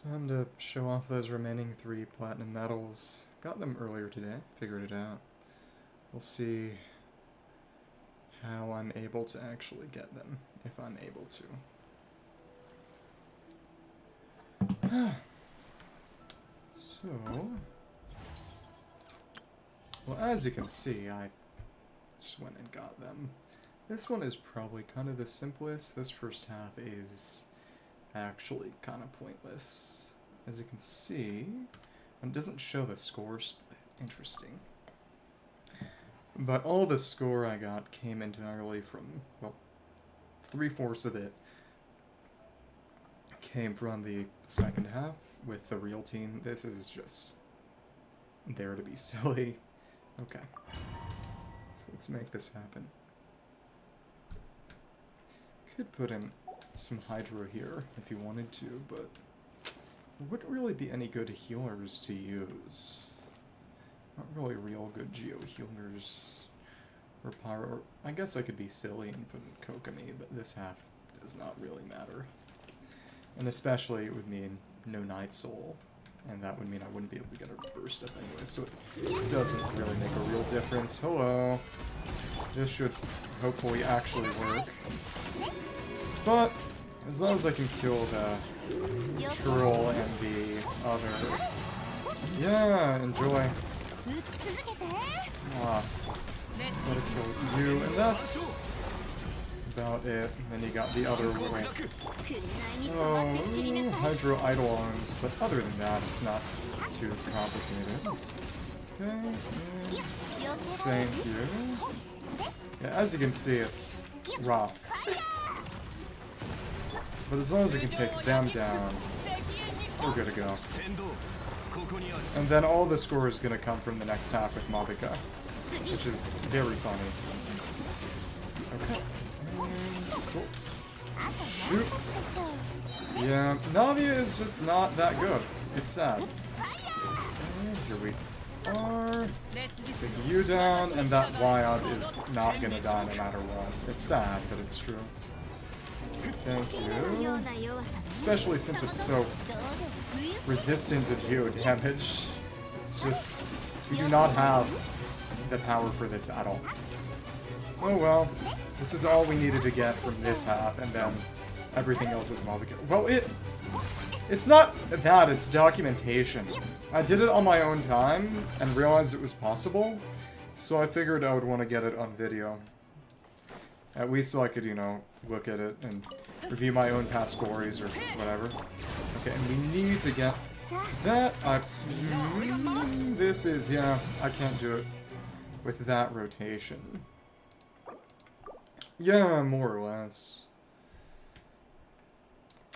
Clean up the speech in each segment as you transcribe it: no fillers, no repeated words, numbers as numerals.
Time to show off those remaining 3 platinum medals. Got them earlier today, figured it out. We'll see how I'm able to actually get them, if I'm able to. So, well, as you can see, I just went and got them. This one is probably kind of the simplest. This first half is actually kind of pointless. As you can see, it doesn't show the score split. Interesting. But all the score I got came entirely from, well, 3/4 of it came from the second half with the real team. This is just there to be silly. Okay. So let's make this happen. Could put in some Hydro here if you wanted to, but there wouldn't really be any good healers to use. Not really real good Geo healers. Or Pyro. I guess I could be silly and put in Kokomi, but this half does not really matter. And especially it would mean no Night Soul, and that would mean I wouldn't be able to get a burst up anyway, so it doesn't really make a real difference. Hello. This should hopefully actually work. But as long as I can kill the Mitachurl and the other... Yeah, enjoy. Ah, gotta kill you, and that's about it. And then you got the other way. Oh, Hydro Eidolons, but other than that, it's not too complicated. Okay, thank you. Yeah, as you can see, it's rough. But as long as we can take them down, we're good to go. And then all the score is going to come from the next half with Mavuika, which is very funny. Okay. Cool. Shoot. Yeah, Navia is just not that good. It's sad. Okay, here we are. Take you down, and that Wayob is not going to die no matter what. It's sad, but it's true. Thank you. Especially since it's so resistant to geo damage. It's just, we do not have the power for this at all. Oh well, this is all we needed to get from this half, and then everything else is Mavuika. Well, it's not that, it's documentation. I did it on my own time, and realized it was possible, so I figured I would want to get it on video. At least so I could, you know, look at it and review my own past stories or whatever. Okay, and we need to get that. This is, yeah, I can't do it with that rotation. Yeah, more or less.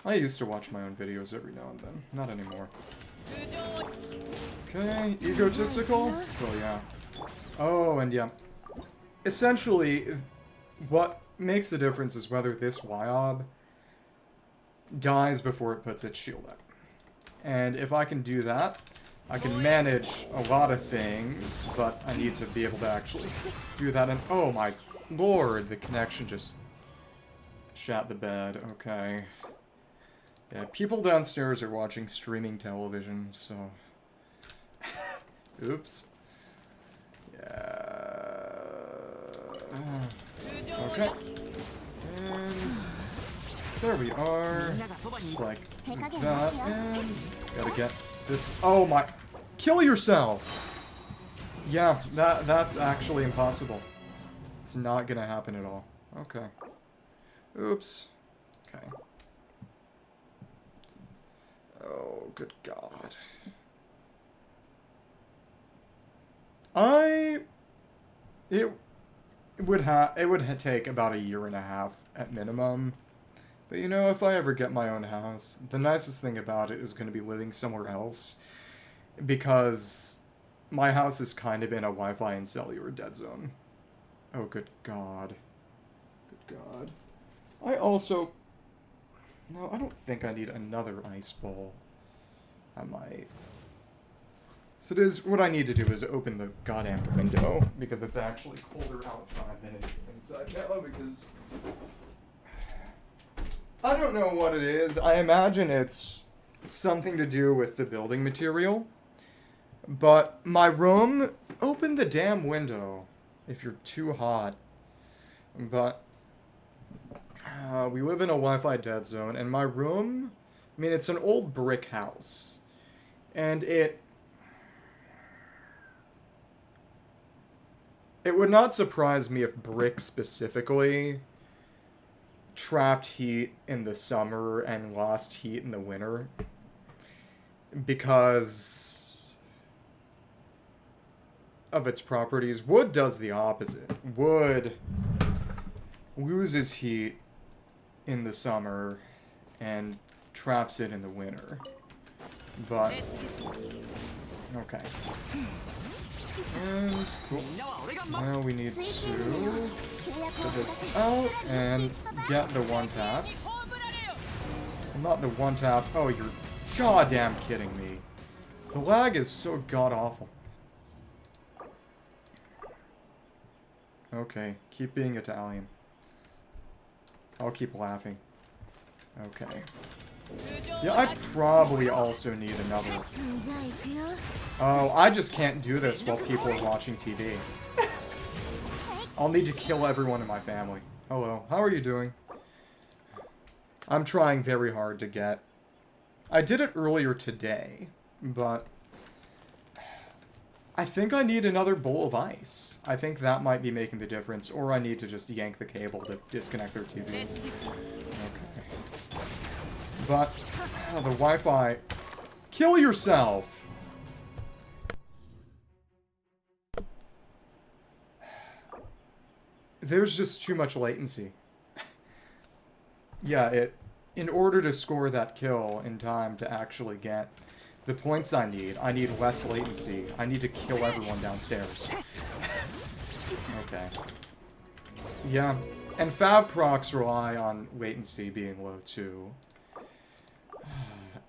I used to watch my own videos every now and then. Not anymore. Okay, egotistical? Oh, yeah. Oh, and yeah. Essentially, what makes the difference is whether this Wayob dies before it puts its shield up. And if I can do that, I can manage a lot of things, but I need to be able to actually do that. And oh my lord, the connection just shat the bed. Okay. Yeah, people downstairs are watching streaming television, so... Oops. Yeah... Okay. And... there we are. Just like that, and... gotta get this... Oh my... Kill yourself! Yeah, that's actually impossible. It's not gonna happen at all. Okay. Oops. Okay. Oh, good God. It would take about 1.5 years at minimum. But you know, if I ever get my own house, the nicest thing about it is going to be living somewhere else. Because my house is kind of in a Wi-Fi and cellular dead zone. Oh, good God. Good God. I also... No, I don't think I need another ice ball. I might. So what I need to do is open the goddamn window, because it's actually colder outside than it is inside now, because I don't know what it is. I imagine it's something to do with the building material. But my room, open the damn window if you're too hot. But we live in a Wi-Fi dead zone, and my room, I mean, it's an old brick house. And it would not surprise me if brick specifically trapped heat in the summer and lost heat in the winter. Because of its properties. Wood does the opposite. Wood loses heat in the summer and traps it in the winter. But, okay. And, cool. Now we need to put this out and get the one tap. Well, not the one tap. Oh, you're goddamn kidding me. The lag is so god-awful. Okay, keep being Italian. I'll keep laughing. Okay. Yeah, I probably also need another. Oh, I just can't do this while people are watching TV. I'll need to kill everyone in my family. Hello, how are you doing? I'm trying very hard to get... I did it earlier today, but... I think I need another bowl of ice. I think that might be making the difference, or I need to just yank the cable to disconnect their TV. Okay. But, the Wi-Fi... Kill yourself! There's just too much latency. Yeah, in order to score that kill in time to actually get the points I need less latency. I need to kill everyone downstairs. Okay. Yeah, and Fav procs rely on latency being low too.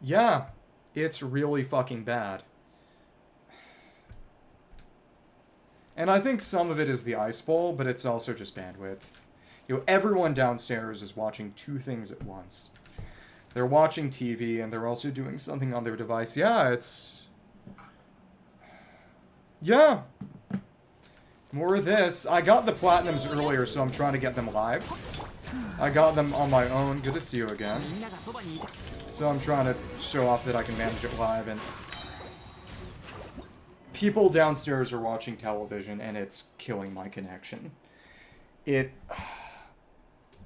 Yeah, it's really fucking bad. And I think some of it is the ice bowl, but it's also just bandwidth. You know, everyone downstairs is watching two things at once. They're watching TV, and they're also doing something on their device. Yeah, it's... Yeah. More of this. I got the Platinums earlier, so I'm trying to get them live. I got them on my own. Good to see you again. So I'm trying to show off that I can manage it live, and... People downstairs are watching television, and it's killing my connection.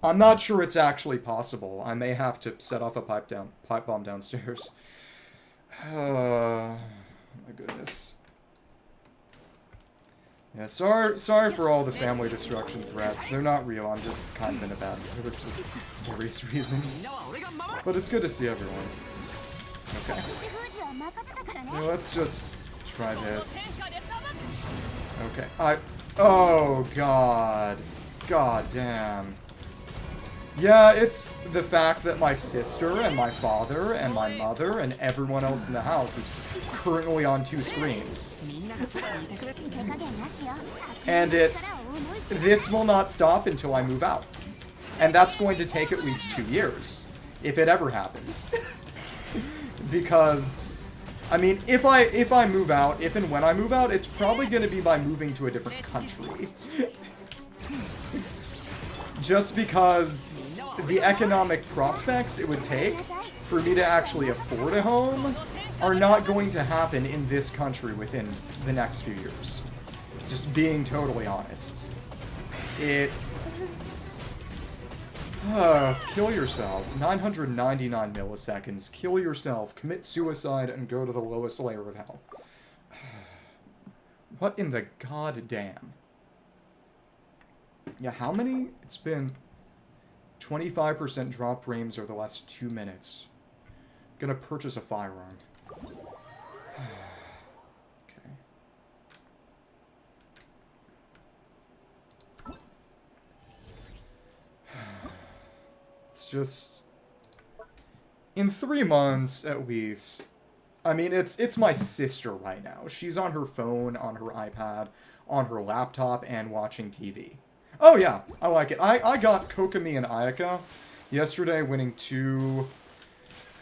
I'm not sure it's actually possible. I may have to set off a pipe bomb downstairs. Oh my goodness. Yeah, sorry for all the family destruction threats. They're not real. I'm just kind of in a bad mood for various reasons. But it's good to see everyone. Okay. Now let's just try this. Okay. Oh god. God damn. Yeah, it's the fact that my sister and my father and my mother and everyone else in the house is currently on two screens. And this will not stop until I move out. And that's going to take at least 2 years, if it ever happens. Because, I mean, if I move out, if and when I move out, it's probably going to be by moving to a different country. Just because the economic prospects it would take for me to actually afford a home are not going to happen in this country within the next few years. Just being totally honest. Kill yourself. 999 milliseconds. Kill yourself. Commit suicide and go to the lowest layer of hell. What in the goddamn? Yeah, how many? It's been 25% drop frames over the last 2 minutes. Gonna purchase a firearm. Okay. It's just... In 3 months, at least... I mean, it's my sister right now. She's on her phone, on her iPad, on her laptop, and watching TV. Oh yeah, I like it. I got Kokomi and Ayaka Yesterday, winning 2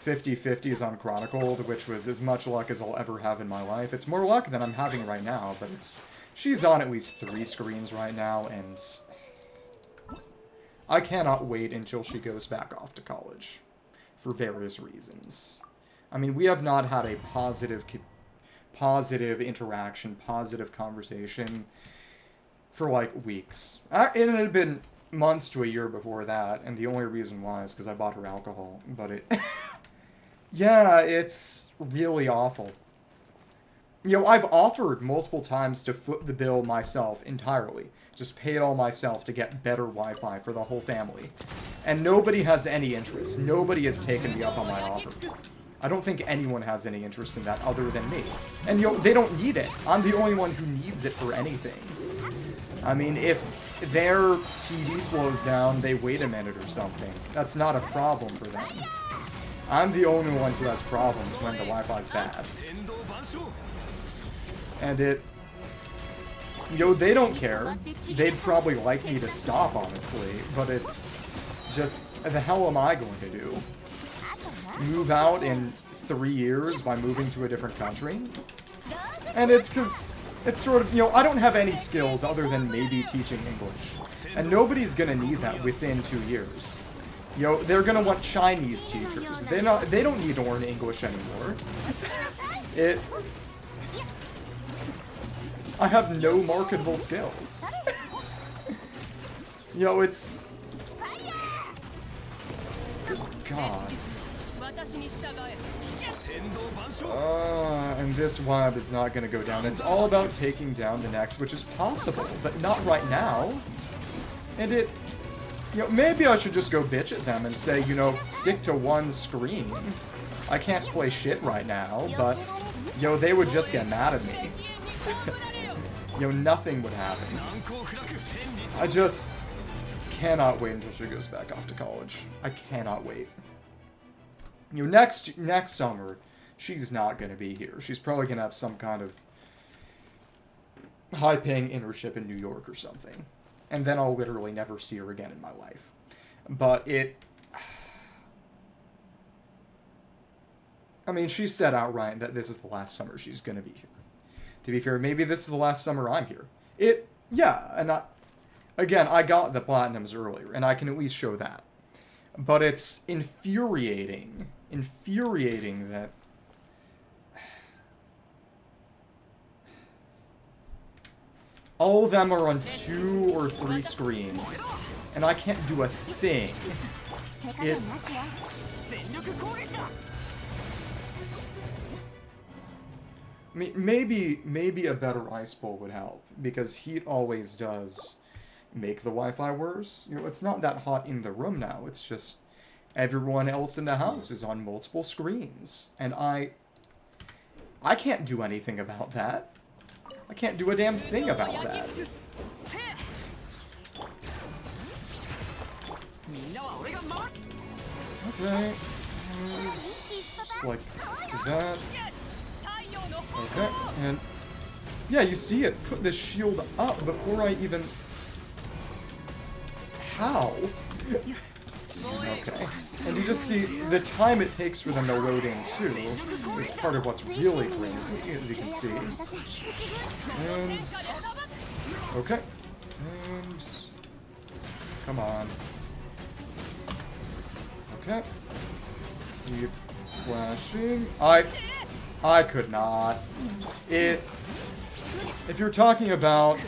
50-50s on Chronicle, which was as much luck as I'll ever have in my life. It's more luck than I'm having right now, but she's on at least 3 screens right now, and I cannot wait until she goes back off to college for various reasons. I mean, we have not had a positive interaction, positive conversation for, like, weeks. It had been months to a year before that, and the only reason why is because I bought her alcohol, but it... yeah, it's really awful. You know, I've offered multiple times to foot the bill myself entirely. Just pay it all myself to get better Wi-Fi for the whole family. And nobody has any interest. Nobody has taken me up on my offer. I don't think anyone has any interest in that other than me. And, you know, they don't need it. I'm the only one who needs it for anything. I mean, if their TV slows down, they wait a minute or something. That's not a problem for them. I'm the only one who has problems when the Wi-Fi's bad. And it... You know, they don't care. They'd probably like me to stop, honestly, but it's just, the hell am I going to do? Move out in 3 years by moving to a different country? And it's because, it's sort of, you know, I don't have any skills other than maybe teaching English. And nobody's gonna need that within 2 years. You know, they're gonna want Chinese teachers. They don't need to learn English anymore. I have no marketable skills. You know, it's... Good God. And this Wayob is not going to go down. It's all about taking down the next, which is possible, but not right now. And it... You know, maybe I should just go bitch at them and say, you know, stick to one screen. I can't play shit right now, but, you know, they would just get mad at me. You know, nothing would happen. I just cannot wait until she goes back off to college. I cannot wait. You know, next summer, she's not going to be here. She's probably going to have some kind of high-paying internship in New York or something. And then I'll literally never see her again in my life. But it... I mean, she said outright that this is the last summer she's going to be here. To be fair, maybe this is the last summer I'm here. Yeah, and again, I got the Platinums earlier, and I can at least show that. But it's infuriating that... all of them are on 2 or 3 screens, and I can't do a thing. Maybe a better ice bowl would help, because heat always does make the Wi-Fi worse. You know, it's not that hot in the room now, it's just everyone else in the house is on multiple screens, and I can't do anything about that. I can't do a damn thing about that. Okay, just like that. Okay, and yeah, you see it put this shield up before I even... How? Okay, and you just see the time it takes for them to load in too is part of what's really crazy, as you can see. And... okay, and... come on. Okay. Keep slashing. I could not. If you're talking about...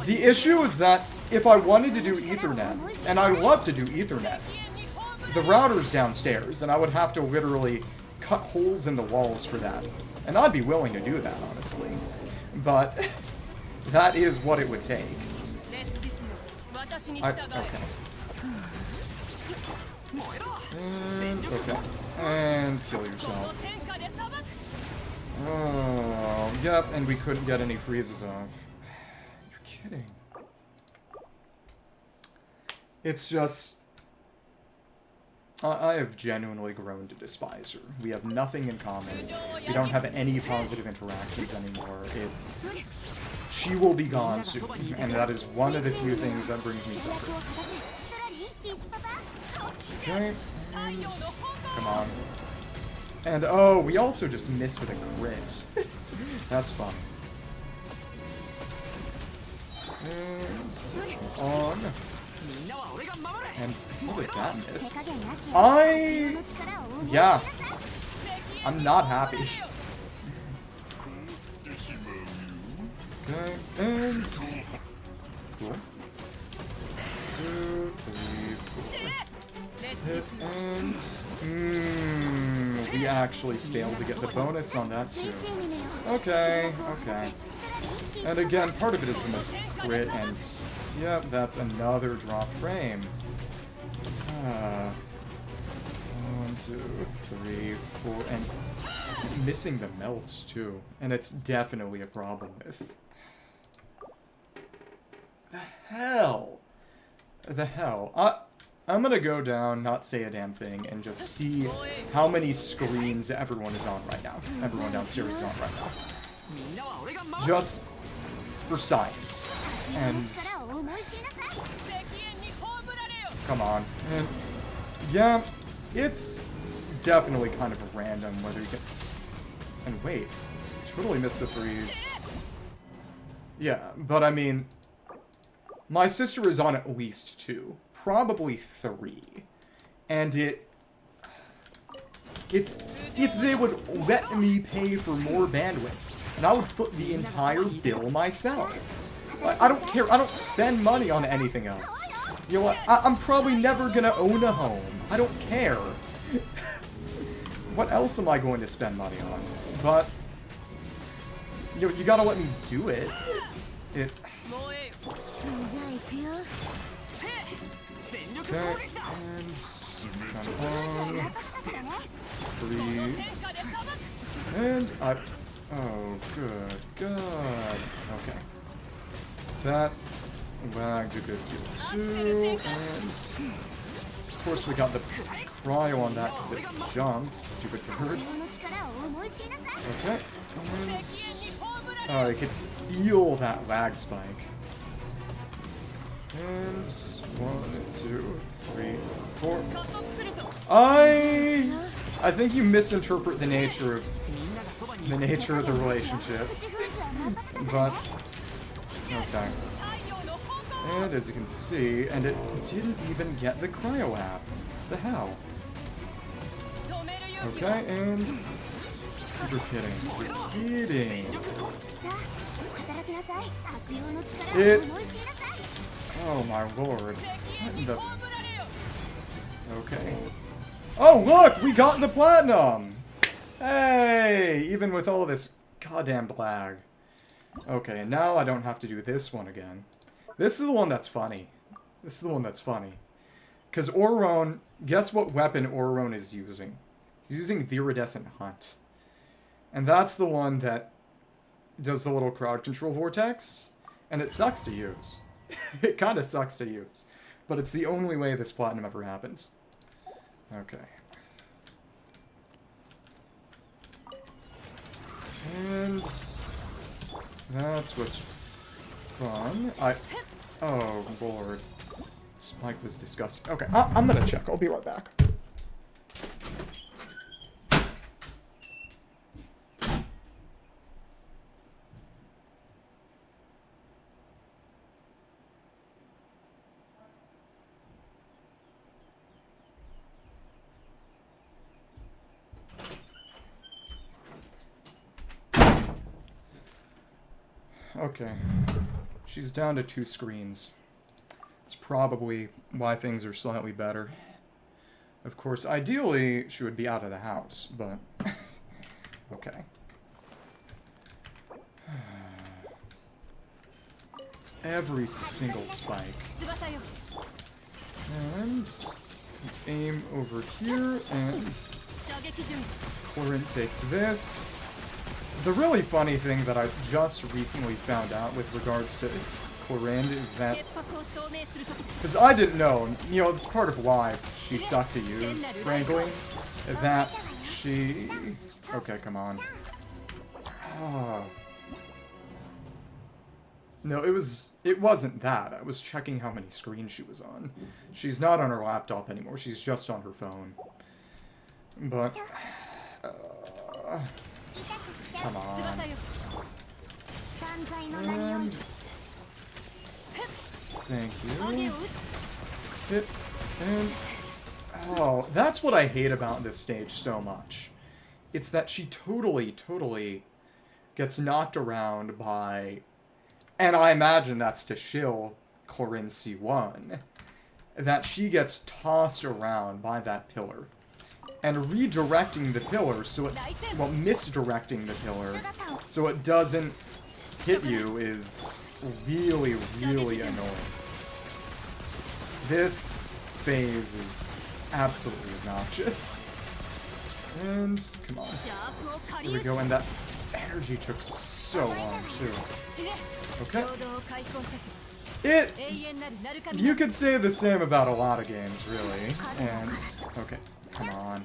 The issue is that if I wanted to do Ethernet, and I love to do Ethernet, the router's downstairs, and I would have to literally cut holes in the walls for that. And I'd be willing to do that, honestly. But that is what it would take. Okay. Okay. And kill yourself. Oh, yep, and we couldn't get any freezes off. You're kidding. It's just... I have genuinely grown to despise her. We have nothing in common. We don't have any positive interactions anymore. She will be gone soon, and that is one of the few things that brings me suffering. Okay, and come on. And oh, we also just missed the crit. That's fun. And on. And what did that miss? Yeah. I'm not happy. Okay, and... Cool. 2, 3, 4. Hit, and... we actually failed to get the bonus on that too. Okay, okay. And again, part of it is the miss crit, and... yep, that's another drop frame. 1, 2, 3, 4, and missing the melts too. And it's definitely a problem with. The hell? The hell? I'm gonna go down, not say a damn thing, and just see how many screens everyone is on right now. Everyone downstairs is on right now. Just for science. And... come on. And yeah, it's definitely kind of random whether you can... and wait, totally missed the freeze. Yeah, but I mean, my sister is on at least 2, probably 3, and it's if they would let me pay for more bandwidth, and I would foot the entire bill myself. I don't care. I don't spend money on anything else. You know what? I'm probably never gonna own a home. I don't care. What else am I going to spend money on? But you know, you gotta let me do it. Okay, and come on. Freeze. And I... oh, good, good. Okay. That lagged a good deal too, and of course we got the cryo on that because it jumped, stupid bird. Okay, and I could feel that lag spike. And 1, 2, 3, 4. I think you misinterpret the nature of the relationship, but. Okay. And as you can see, and it didn't even get the cryo app. The hell? Okay, and... you're kidding. You're kidding. It... oh my lord. What in the... okay. Oh look! We got the platinum! Hey! Even with all this goddamn lag. Okay, and now I don't have to do this one again. This is the one that's funny. This is the one that's funny. Because Ororon, guess what weapon Ororon is using? He's using Viridescent Hunt. And that's the one that does the little crowd control vortex. And it sucks to use. It kind of sucks to use. But it's the only way this platinum ever happens. Okay. And... that's what's fun. oh, lord. Spike was disgusting. Okay, I'm gonna check. I'll be right back. Okay. She's down to 2 screens. It's probably why things are slightly better. Of course, ideally, she would be out of the house, but... okay. It's every single spike. And... aim over here, and... Clorinde takes this. The really funny thing that I just recently found out with regards to Clorinde is that... because I didn't know, you know, it's part of why she sucked to use, frankly, that she... okay, come on. Oh. No, it wasn't that. I was checking how many screens she was on. She's not on her laptop anymore. She's just on her phone. But come on. And thank you. Hit and oh, that's what I hate about this stage so much. It's that she totally gets knocked around by, and I imagine that's to shill Clorinde C1, that she gets tossed around by that pillar. And redirecting the pillar so it, well, misdirecting the pillar so it doesn't hit you is really annoying. This phase is absolutely obnoxious. And, come on. Here we go, and that energy took so long, too. Okay. You could say the same about a lot of games, really. And, okay, come on.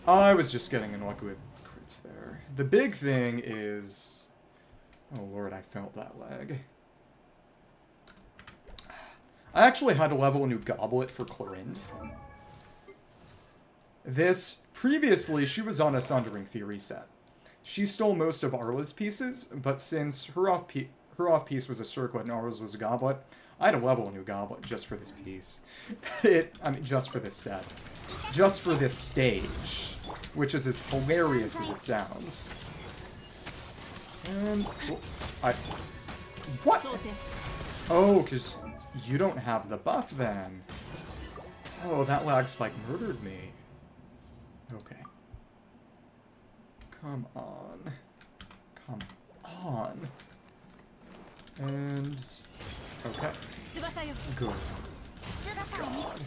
I was just getting unlucky with crits there. The big thing is... Oh lord, I felt that lag. I actually had to level a new goblet for Clorinde. Previously, she was on a Thundering Fury set. She stole most of Arla's pieces, but since her off-piece was a circlet and Arla's was a goblet, I had to level a new goblet just for this piece. I mean, just for this set. Just for this stage. Which is as hilarious as it sounds. And... What? Oh, because you don't have the buff then. Oh, that lag spike murdered me. Okay. Come on. Come on. And... Okay. Good. God.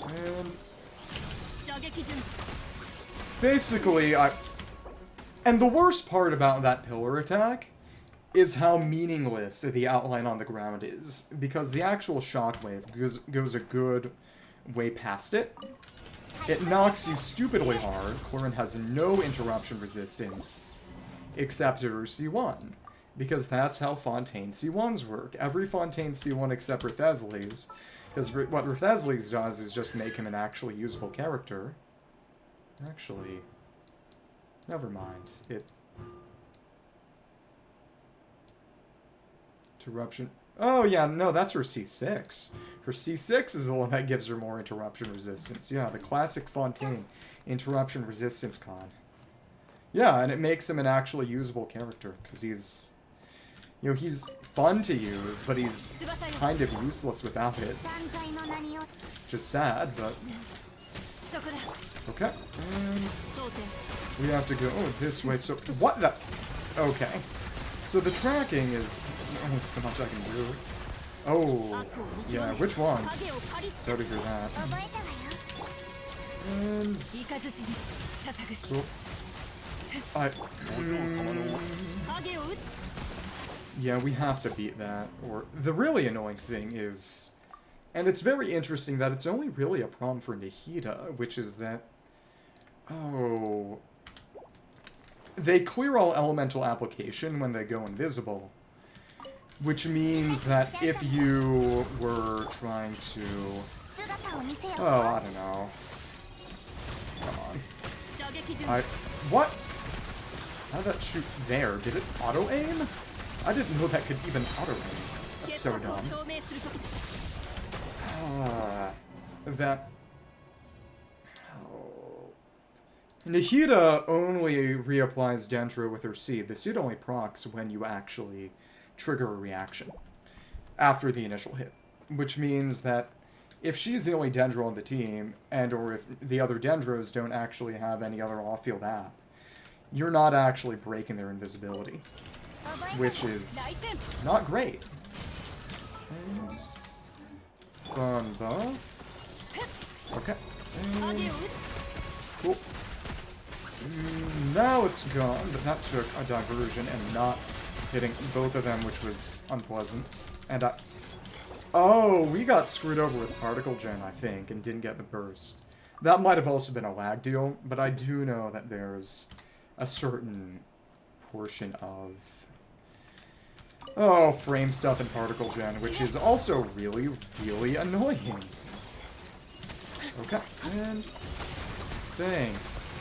And... Basically, And the worst part about that pillar attack is how meaningless the outline on the ground is, because the actual shockwave goes a good way past it. It knocks you stupidly hard. Clorinde has no interruption resistance, except her C1, because that's how Fontaine C1s work. Every Fontaine C1 except Rethesli's, because what Rethesli's does is just make him an actually usable character. Actually, never mind. Interruption. Oh, yeah, no, that's her C6. Her C6 is the one that gives her more interruption resistance. Yeah, the classic Fontaine interruption resistance con. Yeah, and it makes him an actually usable character, because he's... You know, he's fun to use, but he's kind of useless without it. Which is sad, but... Okay. And we have to go this way, so... What the... Okay. So the tracking is only so much I can do. Oh, yeah, which one? Sorry to hear that. And... Cool. Yeah, we have to beat that. Or the really annoying thing is... And it's very interesting that it's only really a problem for Nahida, which is that... Oh... They clear all elemental application when they go invisible. Which means that if you were trying to... Oh, I don't know. Come on. What? How did that shoot there? Did it auto-aim? I didn't know that could even auto-aim. That's so dumb. That... Nahida only reapplies Dendro with her seed. The seed only procs when you actually trigger a reaction after the initial hit. Which means that if she's the only Dendro on the team, and or if the other Dendros don't actually have any other off-field app, you're not actually breaking their invisibility. Which is not great. And fun buff. Okay. And cool. Now it's gone, but that took a diversion and not hitting both of them, which was unpleasant. And oh, we got screwed over with Particle Gen, I think, and didn't get the burst. That might have also been a lag deal, but I do know that there's a certain portion of Oh, frame stuff and particle gen, which is also really, really annoying. Okay, and thanks.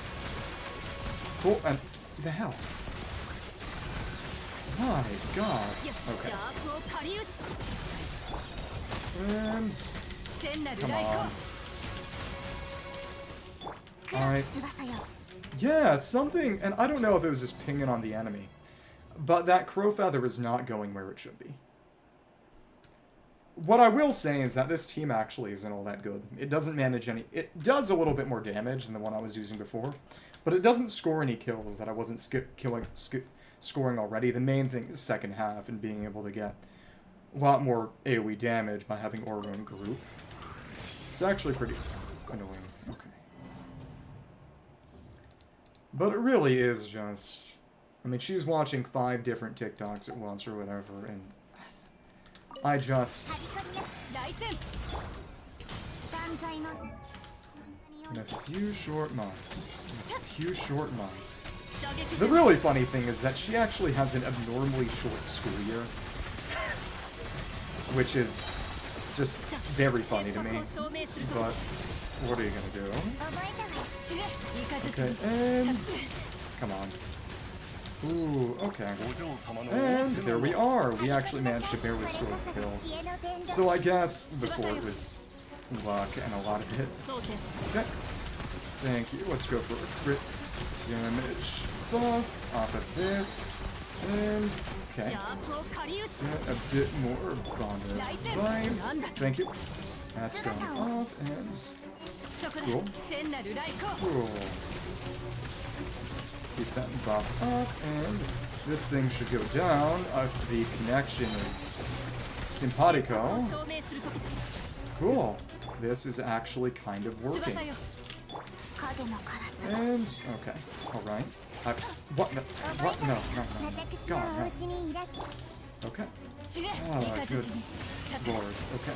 Cool, and the hell? My god. Okay. And come on. Alright. Yeah, something, and I don't know if it was just pinging on the enemy, but that crow feather is not going where it should be. What I will say is that this team actually isn't all that good. It doesn't manage any... It does a little bit more damage than the one I was using before, but it doesn't score any kills that I wasn't scoring already. The main thing is second half and being able to get a lot more AoE damage by having Ororon group. It's actually pretty annoying. Okay. But it really is just... I mean, she's watching 5 different TikToks at once or whatever, and I just... In a few short months. The really funny thing is that she actually has an abnormally short school year. Which is just very funny to me. But what are you gonna do? Okay, and... Come on. Ooh, okay. And there we are. We actually managed to barely score a kill. So I guess before it was luck and a lot of it. Okay. Thank you. Let's go for a crit damage buff off of this. And okay. Get a bit more bonded vibe. Thank you. That's going off and cool. Cool. Keep that buff up, and this thing should go down if the connection is simpatico. Cool. This is actually kind of working. And, okay, alright. What? No, what? No. God, no. Okay. Oh, good lord. Okay.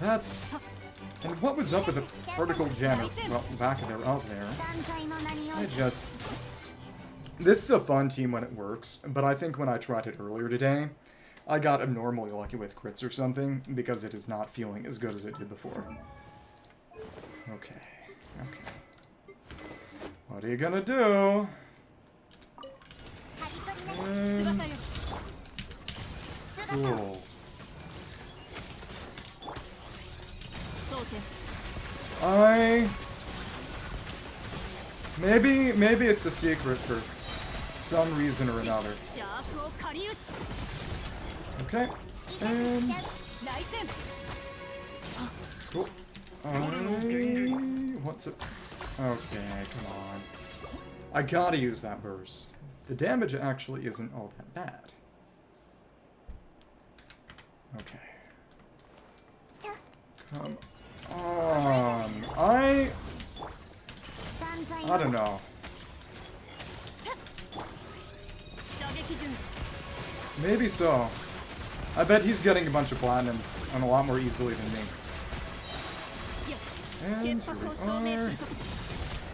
That's... And what was up with the particle gen, well, back there, out there? This is a fun team when it works, but I think when I tried it earlier today, I got abnormally lucky with crits or something, because it is not feeling as good as it did before. Okay. What are you gonna do? And... Cool. Maybe it's a secret for some reason or another. Okay, and... Cool. What's it? Okay, come on. I gotta use that burst. The damage actually isn't all that bad. Okay. Come on. I don't know. Maybe so. I bet he's getting a bunch of platinums and a lot more easily than me. And here we are.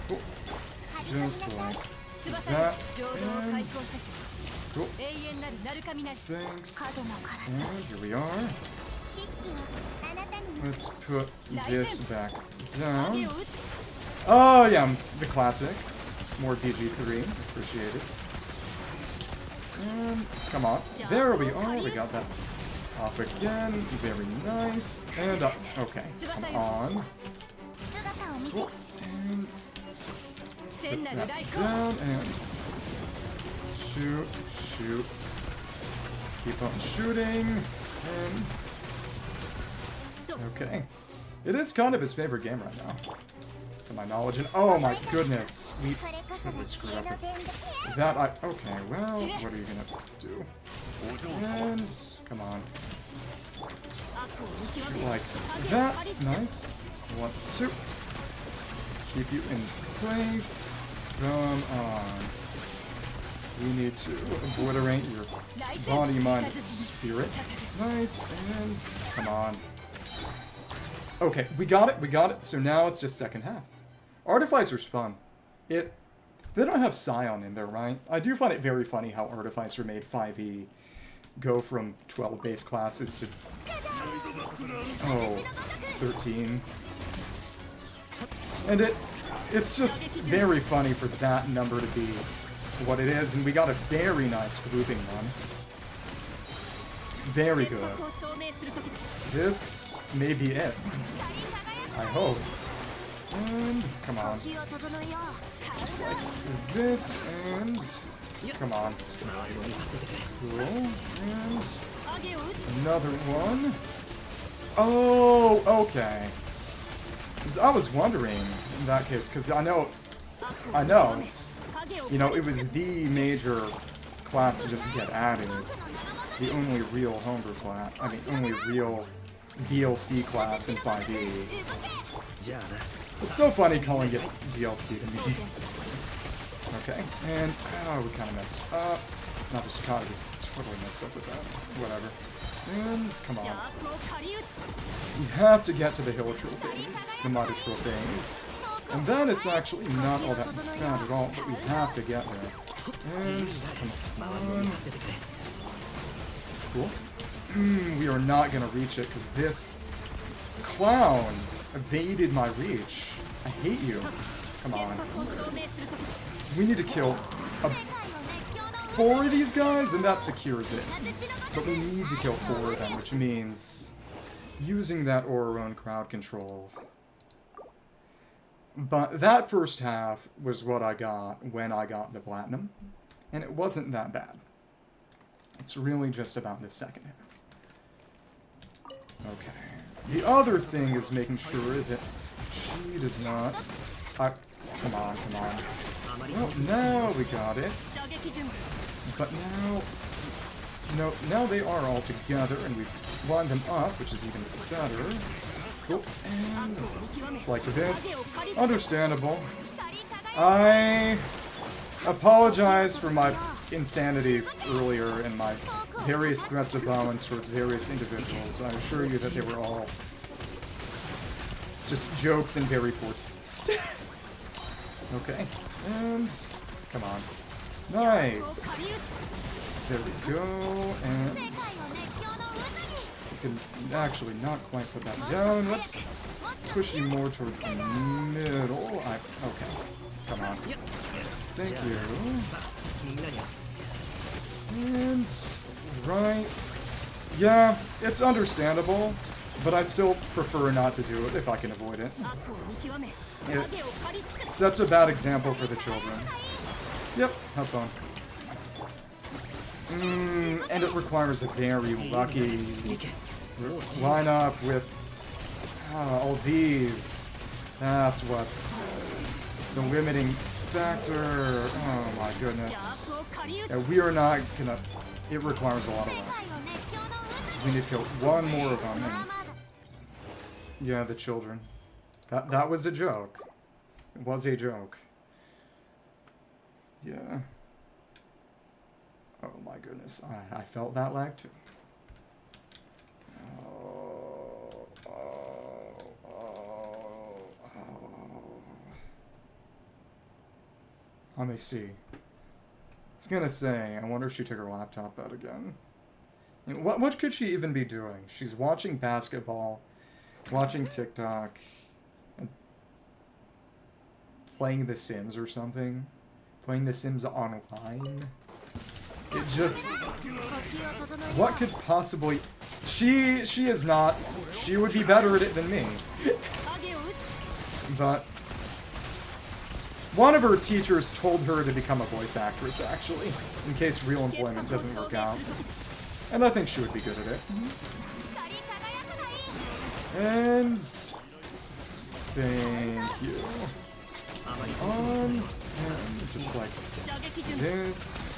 Cool. Just like that. And cool. Thanks. And here we are. Let's put this back down. Oh yeah, the classic. More DG3. Appreciate it. And come on. There we are. We got that off again. Very nice. And up. Okay. Come on. Cool. And put that down and shoot. Keep on shooting. And okay. It is kind of his favorite game right now, to my knowledge. And oh my goodness, we totally screwed up with that. Okay, well, what are you gonna do? And come on. Like that. Nice. 1, 2. Keep you in place. Come on. We need to obliterate your body, mind, and spirit. Nice. And come on. Okay, we got it. So now it's just second half. Artificer's fun. They don't have Scion in there, right? I do find it very funny how Artificer made 5e go from 12 base classes to 13. And it's just very funny for that number to be what it is, and we got a very nice grouping one. Very good. This may be it. I hope. And come on. Just like this, and come on. Cool. And another one. Oh, okay. 'Cause I was wondering in that case, because I know it's, you know, it was the major class to just get added. The only real homebrew class, I mean, only real DLC class in 5e. It's so funny calling it DLC to me. Okay, and we kind of messed up. Not just kind of totally messed up with that. Whatever. And come on. We have to get to the Mitachurl phase, the Mitachurl phase. And then it's actually not all that bad at all, but we have to get there. And come on. Cool. We are not gonna reach it because this clown evaded my reach. I hate you. Come on. We need to kill 4 of these guys, and that secures it. But we need to kill 4 of them, which means using that Ororon crowd control. But that first half was what I got when I got the platinum, and it wasn't that bad. It's really just about the second half. Okay. The other thing is making sure that she does not... come on, come on. Well, now we got it. But now... No, now they are all together, and we've lined them up, which is even better. Cool. And it's like this. Understandable. I apologize for my insanity earlier and my various threats of violence towards various individuals. I assure you that they were all just jokes and very poor taste. Okay, and come on. Nice. There we go, and we can actually not quite put that down. Let's push you more towards the middle. Okay, come on. Thank you. And right. Yeah, it's understandable, but I still prefer not to do it if I can avoid it. It sets a bad example for the children. Yep, have fun. And it requires a very lucky lineup with all these. That's what's the limiting factor. Oh my goodness. Yeah, we are not gonna... It requires a lot of luck. We need to kill one more of them. And yeah, the children. That was a joke. It was a joke. Yeah. Oh my goodness, I felt that lag too. Let me see. I was gonna say, I wonder if she took her laptop out again. You know, what could she even be doing? She's watching basketball, watching TikTok, and playing The Sims or something. Playing The Sims online. It just... What could possibly... She is not... She would be better at it than me. But... One of her teachers told her to become a voice actress, actually, in case real employment doesn't work out. And I think she would be good at it. And... Thank you. And just like this.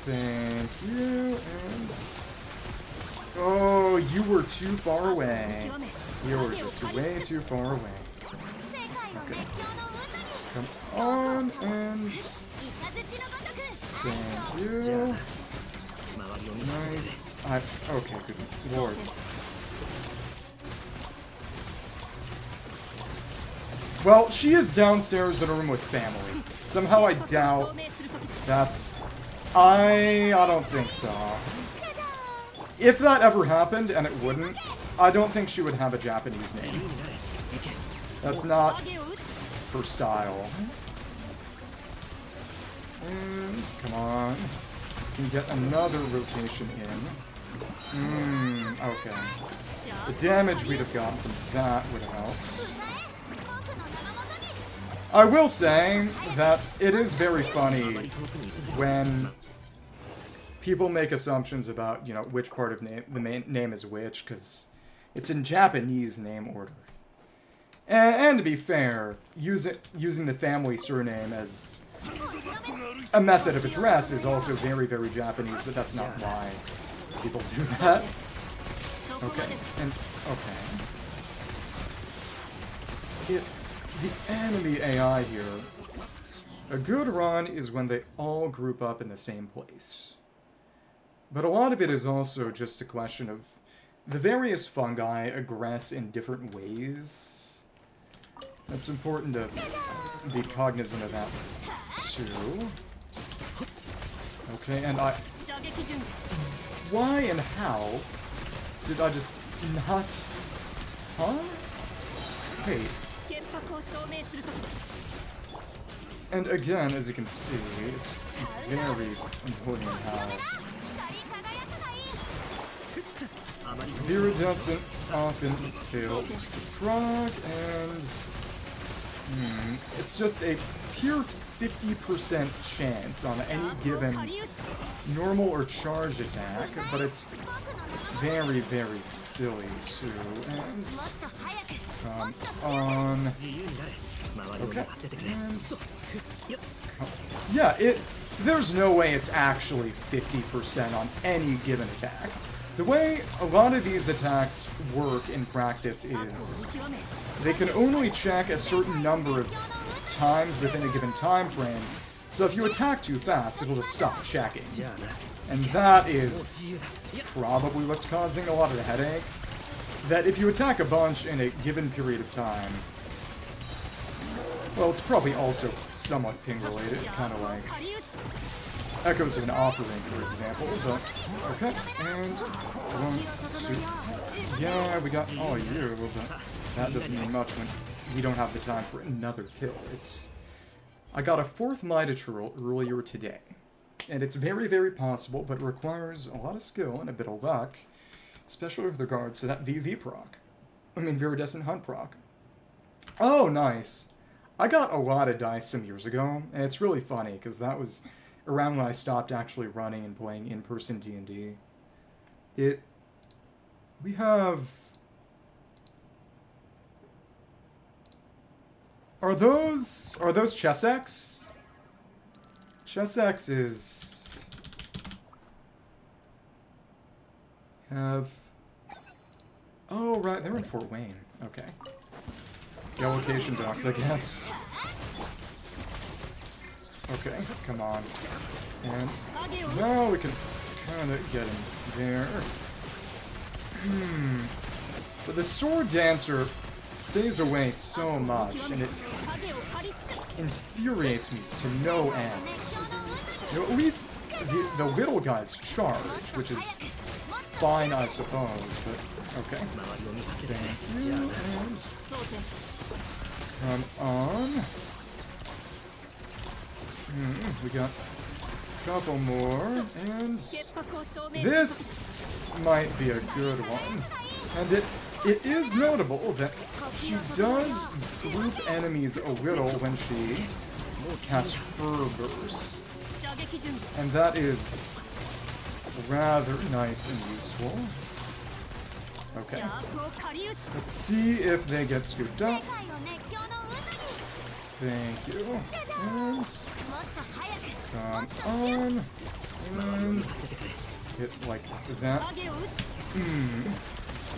Thank you, and... Oh, you were too far away. You were just way too far away. Okay. Come on, and... Thank you. Nice. Okay, good lord. Well, she is downstairs in a room with family. Somehow I doubt that's... I don't think so. If that ever happened, and it wouldn't, I don't think she would have a Japanese name. That's not her style. And, come on. We can get another rotation in. Okay. The damage we'd have gotten from that would have helped. I will say that it is very funny when people make assumptions about, you know, which part of the name is which, because it's in Japanese name order. And to be fair, using the family surname as a method of address is also very, very Japanese, but that's not why people do that. Okay, and okay. The enemy AI here, a good run is when they all group up in the same place. But a lot of it is also just a question of the various fungi aggress in different ways. It's important to be cognizant of that too. Okay, and why and how did I just not... Huh? Wait. And again, as you can see, it's very important how Viridescent often fails to proc, and it's just a pure 50% chance on any given normal or charged attack, but it's very, very silly too. And on. Okay. And, yeah, there's no way it's actually 50% on any given attack. The way a lot of these attacks work in practice is they can only check a certain number of times within a given time frame, so if you attack too fast, it'll just stop checking. And that is probably what's causing a lot of the headache. That if you attack a bunch in a given period of time, well, it's probably also somewhat ping-related, kind of like Echoes of an Offering, for example, but okay, and 1, 2, yeah, we got all you, but that doesn't mean much when we don't have the time for another kill. I got a 4th Mitachurl earlier today, and it's very, very possible, but it requires a lot of skill and a bit of luck, especially with regards to that VV proc. I mean, Viridescent Hunt proc. Oh, nice. I got a lot of dice some years ago, and it's really funny, because that was around when I stopped actually running and playing in-person D&D. We have... Are those Chessex? Chessex is... Oh, right, they're in Fort Wayne. Okay. The location docks, I guess. Okay, come on. And now we can kind of get him there. But the Sword Dancer stays away so much, and it infuriates me to no end. You know, at least the little guy's charge, which is fine, I suppose, but okay. Thank you, and come on. We got a couple more, and this might be a good one. And it is notable that she does group enemies a little when she casts her burst. And that is rather nice and useful. Okay. Let's see if they get scooped up. Thank you. And come on. And hit like that.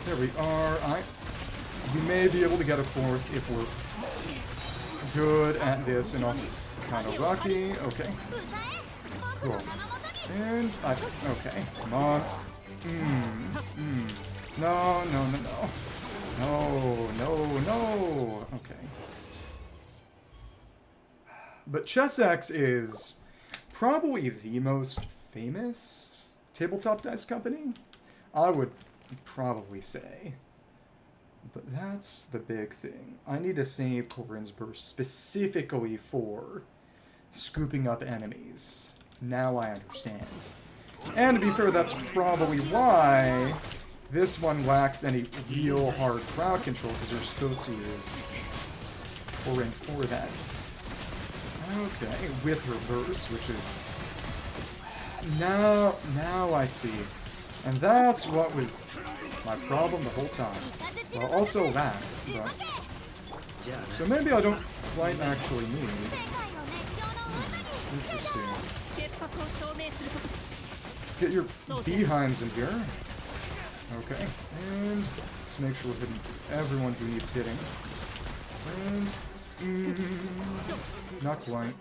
There we are. We may be able to get a 4th if we're good at this and also kind of lucky. Okay. Cool. And okay. Come on. No, no, no, no. No, no, no. Okay. But Chessex is probably the most famous tabletop dice company, I would probably say. But that's the big thing. I need to save Clorinde's Burst specifically for scooping up enemies. Now I understand. And to be fair, that's probably why this one lacks any real hard crowd control, because you're supposed to use Clorinde for that. Okay, with her burst, which is... Now I see. And that's what was my problem the whole time. Well, also that, but... So maybe I don't quite actually need... Interesting. Get your behinds in here. Okay, and let's make sure we're hitting everyone who needs hitting. And... not quite.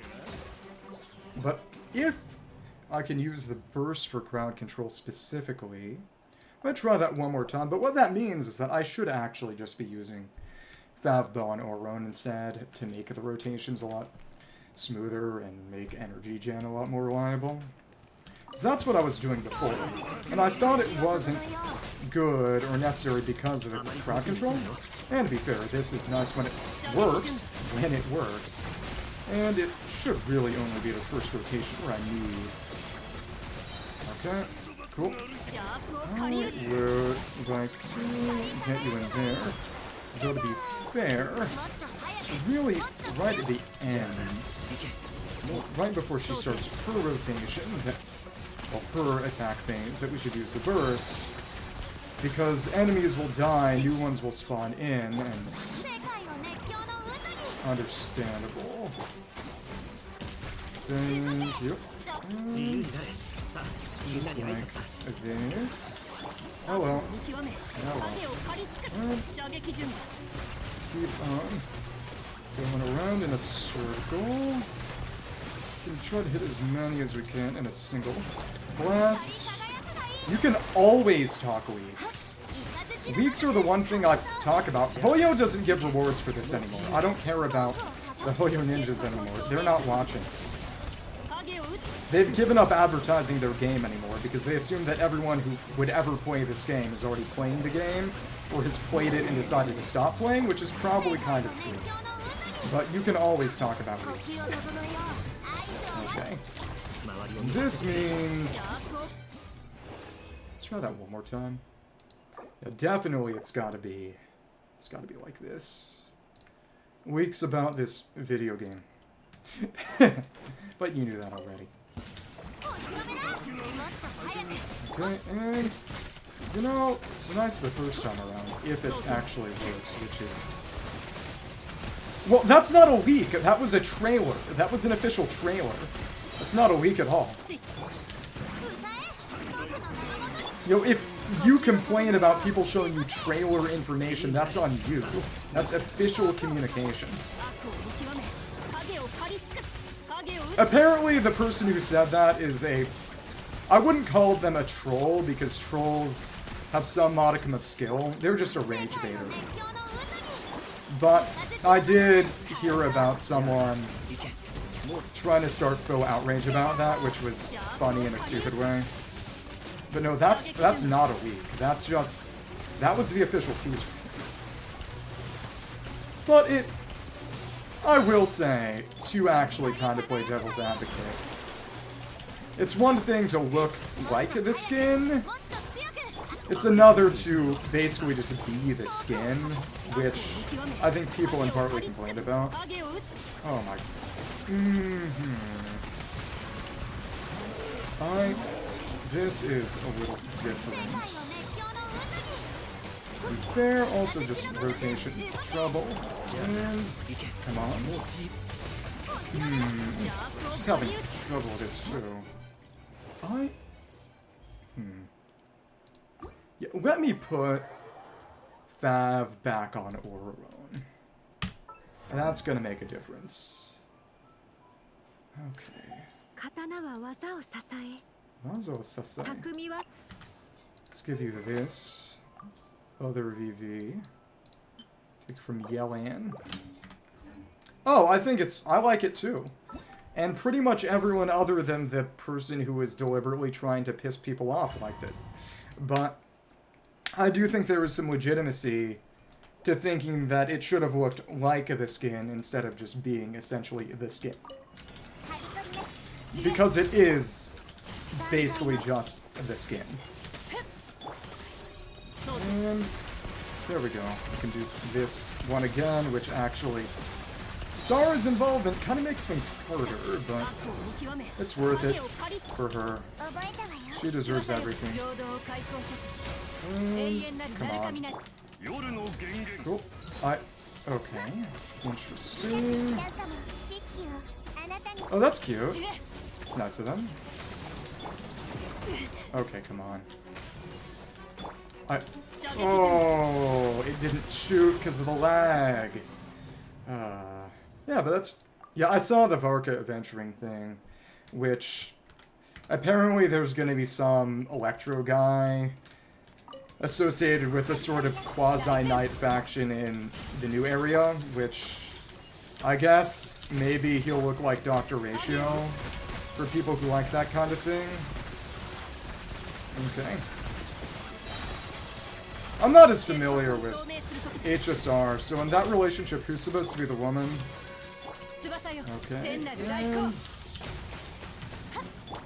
But if I can use the burst for crowd control specifically, I'm going to try that one more time. But what that means is that I should actually just be using Favbo and Ororon instead to make the rotations a lot smoother and make energy gen a lot more reliable. So that's what I was doing before. And I thought it wasn't good or necessary because of the crowd control. And to be fair, this is nice when it works, And it should really only be the first rotation where I need. Okay, cool. I would like to get you in there. Though to be fair, it's really right at the end, right before she starts her rotation, her attack phase, that we should use the burst. Because enemies will die, new ones will spawn in, and... Understandable. Thank you. And just like this. Oh well. And keep on going around in a circle. We can try to hit as many as we can in a single blast. You can always talk weeks. Weeks are the one thing I talk about. Hoyo doesn't give rewards for this anymore. I don't care about the Hoyo ninjas anymore. They're not watching. They've given up advertising their game anymore because they assume that everyone who would ever play this game is already playing the game or has played it and decided to stop playing, which is probably kind of true. But you can always talk about weeks. Okay. And this means... Let's try that one more time. Yeah, definitely it's gotta be like this. Weeks about this video game. But you knew that already. Okay, and... You know, it's nice the first time around, if it actually works, which is... Well, that's not a leak. That was a trailer. That was an official trailer. That's not a leak at all. You know, if you complain about people showing you trailer information, that's on you. That's official communication. Apparently, the person who said that is a... I wouldn't call them a troll, because trolls have some modicum of skill. They're just a rage baiter. But I did hear about someone trying to start faux outrage about that, which was funny in a stupid way. But no, that's not a leak. That's just... That was the official teaser. But it... I will say, to actually kind of play devil's advocate, it's one thing to look like the skin, it's another to basically just be the skin, which I think people in partly complained about. Oh my... This is a little different. To be fair, also just rotation trouble. And... Come on. She's having trouble with this too. Yeah, let me put Fav back on Ororon. And that's gonna make a difference. Okay. Wazo Sasai. Let's give you this. Other VV. Take from Yelan. Oh, I like it too. And pretty much everyone other than the person who was deliberately trying to piss people off liked it. But I do think there was some legitimacy to thinking that it should have looked like the skin instead of just being essentially the skin. Because it is basically just the skin. And there we go. We can do this one again, which actually... Sara's involvement kind of makes things harder, but it's worth it for her. She deserves everything. Come on. Cool. Okay. Interesting. Oh, that's cute. It's nice of them. Okay, come on. Oh, it didn't shoot because of the lag. Yeah, but that's... Yeah, I saw the Varka adventuring thing, which... Apparently there's going to be some Electro guy associated with a sort of quasi-knight faction in the new area, which... I guess maybe he'll look like Dr. Ratio for people who like that kind of thing. Okay. I'm not as familiar with HSR, so in that relationship, who's supposed to be the woman? Okay. And...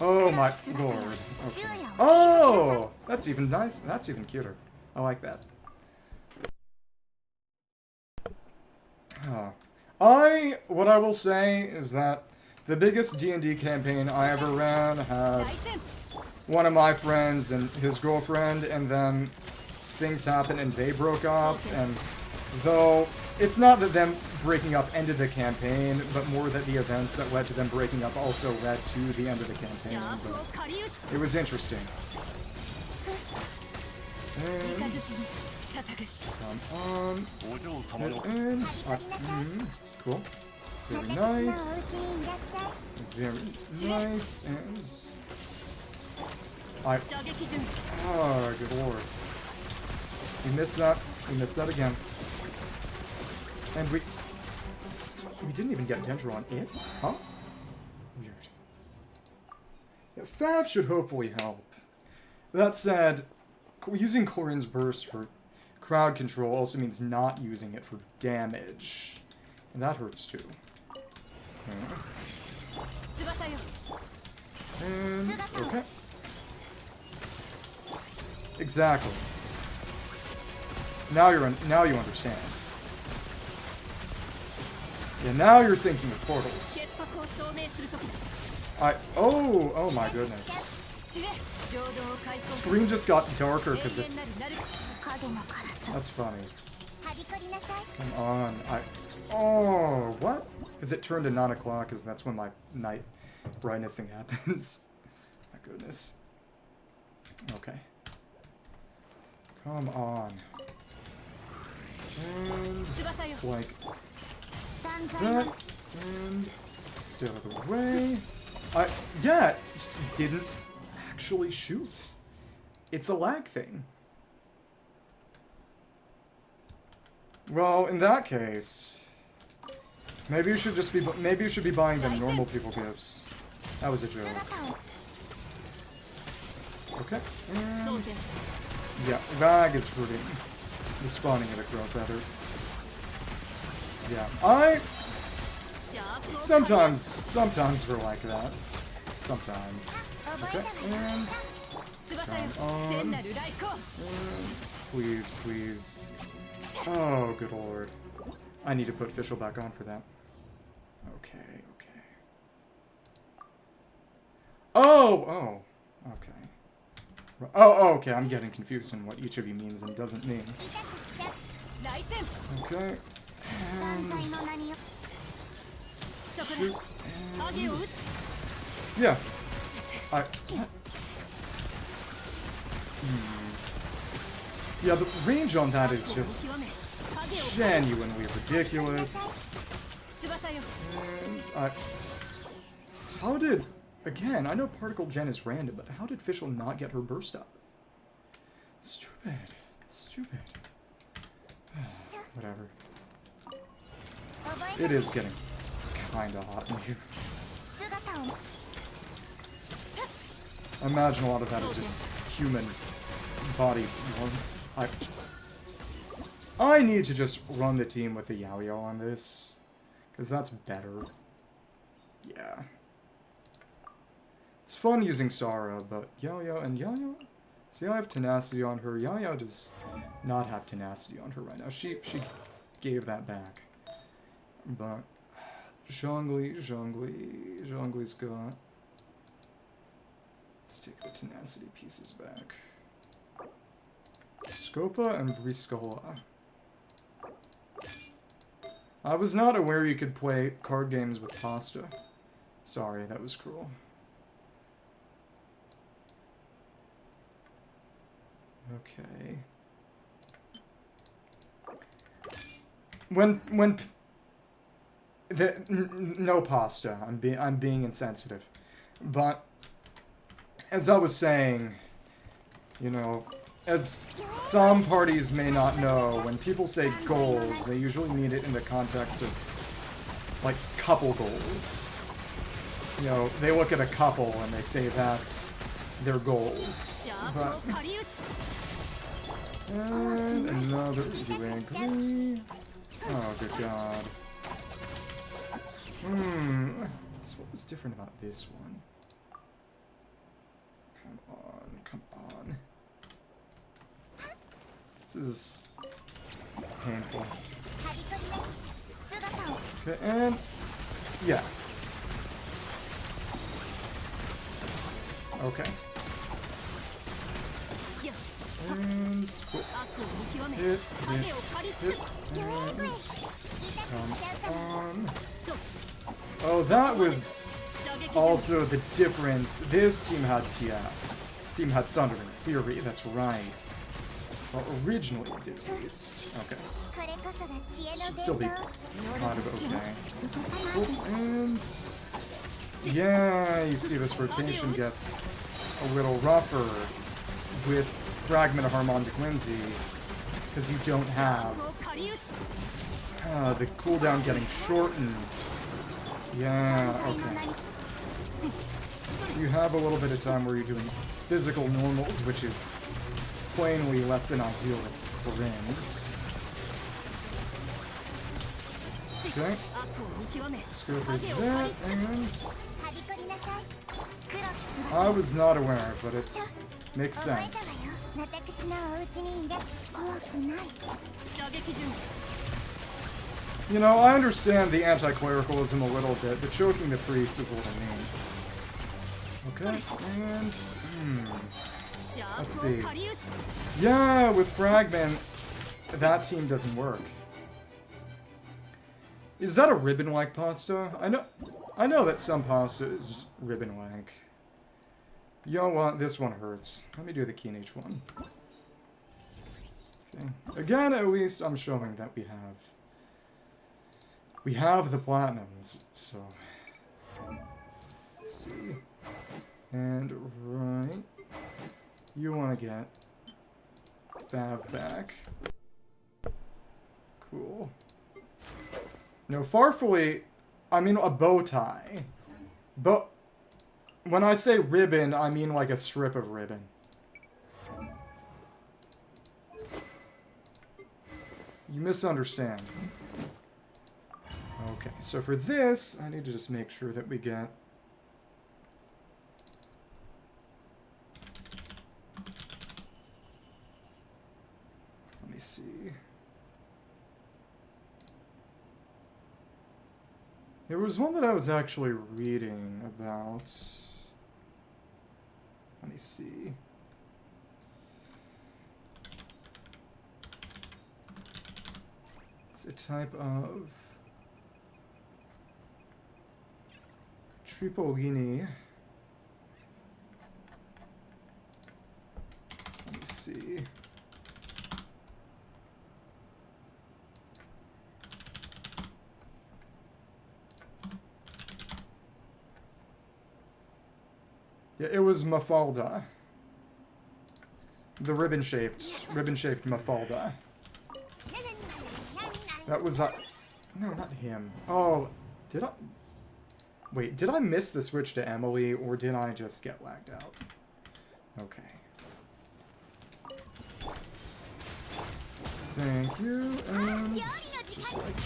Oh my lord. Okay. Oh! That's even nice. That's even cuter. I like that. What I will say is that the biggest D&D campaign I ever ran had one of my friends and his girlfriend, and then things happened and they broke up, and though it's not that them breaking up ended the campaign, but more that the events that led to them breaking up also led to the end of the campaign, but it was interesting. And... Come on. And... cool. Very nice. Very nice. And... Oh, good lord. We missed that. We missed that again. And we didn't even get Dendro on it? Huh? Weird. Yeah, Fav should hopefully help. That said, using Clorinde's burst for crowd control also means not using it for damage. And that hurts too. Okay. And... okay. Exactly. Now you understand. Yeah, now you're thinking of portals. Oh my goodness. Screen just got darker because it's... That's funny. Come on. Oh, what? Because it turned to 9 o'clock, because that's when my night brightness thing happens. My goodness. Okay. Come on. And it's like that, and stay out of the way. Yeah, it just didn't actually shoot. It's a lag thing. Well, in that case, maybe you should just be buying them normal people gifts. That was a joke. Okay. And yeah, lag is hurting. The spawning of the crow feather. Yeah, sometimes we're like that. Sometimes. Okay, and come on. And please, please. Oh, good lord. I need to put Fischl back on for that. Okay, okay. Oh, okay. Oh, okay, I'm getting confused in what each of you means and doesn't mean. Okay. And... shoot. And... yeah. What? Yeah, the range on that is just genuinely ridiculous. And how did... Again, I know Particle Gen is random, but how did Fischl not get her burst up? Stupid. Stupid. Whatever. It is getting kinda hot in here. I imagine a lot of that is just human body warmth. I need to just run the team with the Yaoyao on this, because that's better. Yeah. It's fun using Sara, but Yaoyao... See, I have tenacity on her. Yaoyao does not have tenacity on her right now. She gave that back. But Zhongli's got... Let's take the tenacity pieces back. Scopa and Briscola. I was not aware you could play card games with pasta. Sorry, that was cruel. Okay. No pasta. I'm being insensitive. But as I was saying, you know, as some parties may not know, when people say goals, they usually mean it in the context of, like, couple goals. You know, they look at a couple and they say that's their goals. But... And another angry. Oh, good god. So what was different about this one? Come on. This is painful. Okay, and... yeah. Okay. And... hit, and... come on. Oh, that was also the difference. This team had This team had Thunder and Fury, that's right. Well, originally it did at least. Okay. Should still be kind of okay. Oh, and... yeah, you see this rotation gets a little rougher with Fragment of Harmonic Whimsy, because you don't have the cooldown getting shortened. Yeah, okay. So you have a little bit of time where you're doing physical normals, which is plainly less than ideal with Clorinde. Okay. Let's go for that, and... I was not aware, but it makes sense. You know, I understand the anti-clericalism a little bit, but choking the priest is a little mean. Okay, and... let's see. Yeah, with Fragment, that team doesn't work. Is that a ribbon-like pasta? I know that some pasta is ribbon-like. You know what? This one hurts. Let me do the Kinich one. Okay. Again, at least I'm showing that we have the platinums, so... let's see. And, right... you want to get Fav back. Cool. No, Farfully, I mean a bow tie. But when I say ribbon, I mean like a strip of ribbon. You misunderstand. Okay, so for this, I need to just make sure that we get... let me see. There was one that I was actually reading about. Let me see. It's a type of Tripolini. Let me see. Yeah, it was Mafalda. The ribbon-shaped Mafalda. That was, no, not him. Oh, did I? Wait, did I miss the switch to Emily, or did I just get lagged out? Okay. Thank you, and just like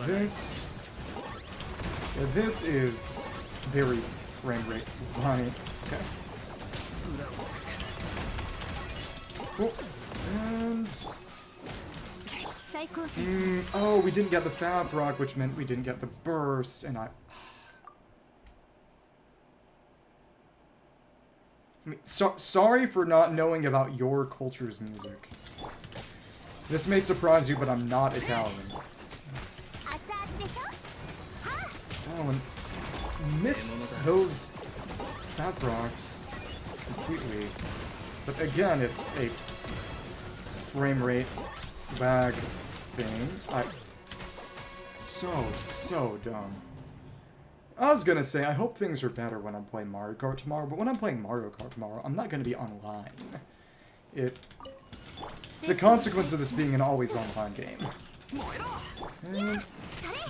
this. Yeah, this is very frame rate funny. Okay. Cool. And... oh, we didn't get the Fab Rock, which meant we didn't get the burst, and I mean, sorry for not knowing about your culture's music. This may surprise you, but I'm not Italian. Oh, and missed those Fab Rocks completely. But again, it's a frame rate lag thing. So dumb. I was gonna say, I hope things are better when I'm playing Mario Kart tomorrow, but when I'm playing Mario Kart tomorrow, I'm not gonna be online. It's a consequence of this being an always online game. And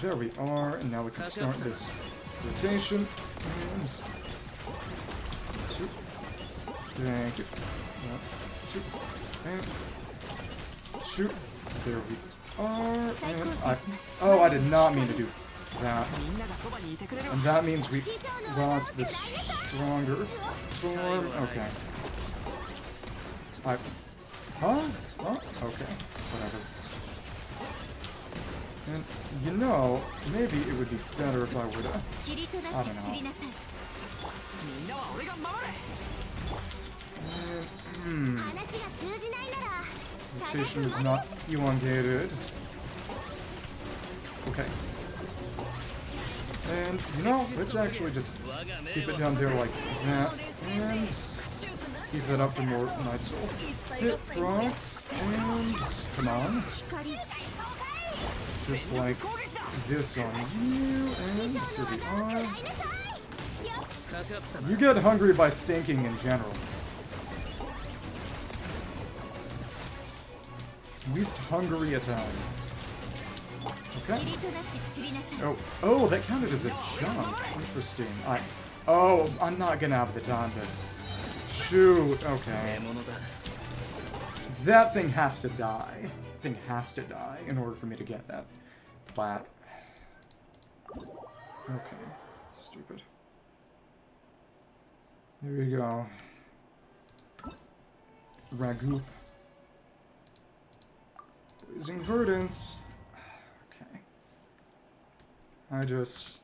there we are, and now we can start this rotation. And shoot. Thank you. Shoot. And shoot. There we are. And oh, I did not mean to do that. And that means we lost this stronger form. Okay. Huh? Huh? Okay. Whatever. And, you know, maybe it would be better if I were to... I don't know. Rotation is not elongated. Okay. And, you know, let's actually just keep it down there like that. And keep it up for more Night Soul. Hit rocks, and come on. Just like this on you, and here we are. You get hungry by thinking in general. Least hungry Italian. Okay. Oh, that counted as a jump. Interesting. Oh, I'm not gonna have the time to shoot. Okay. That thing has to die. Thing has to die in order for me to get that plat. Okay. Stupid. There we go. Ragoop. Blazing Verdance. Okay. I just...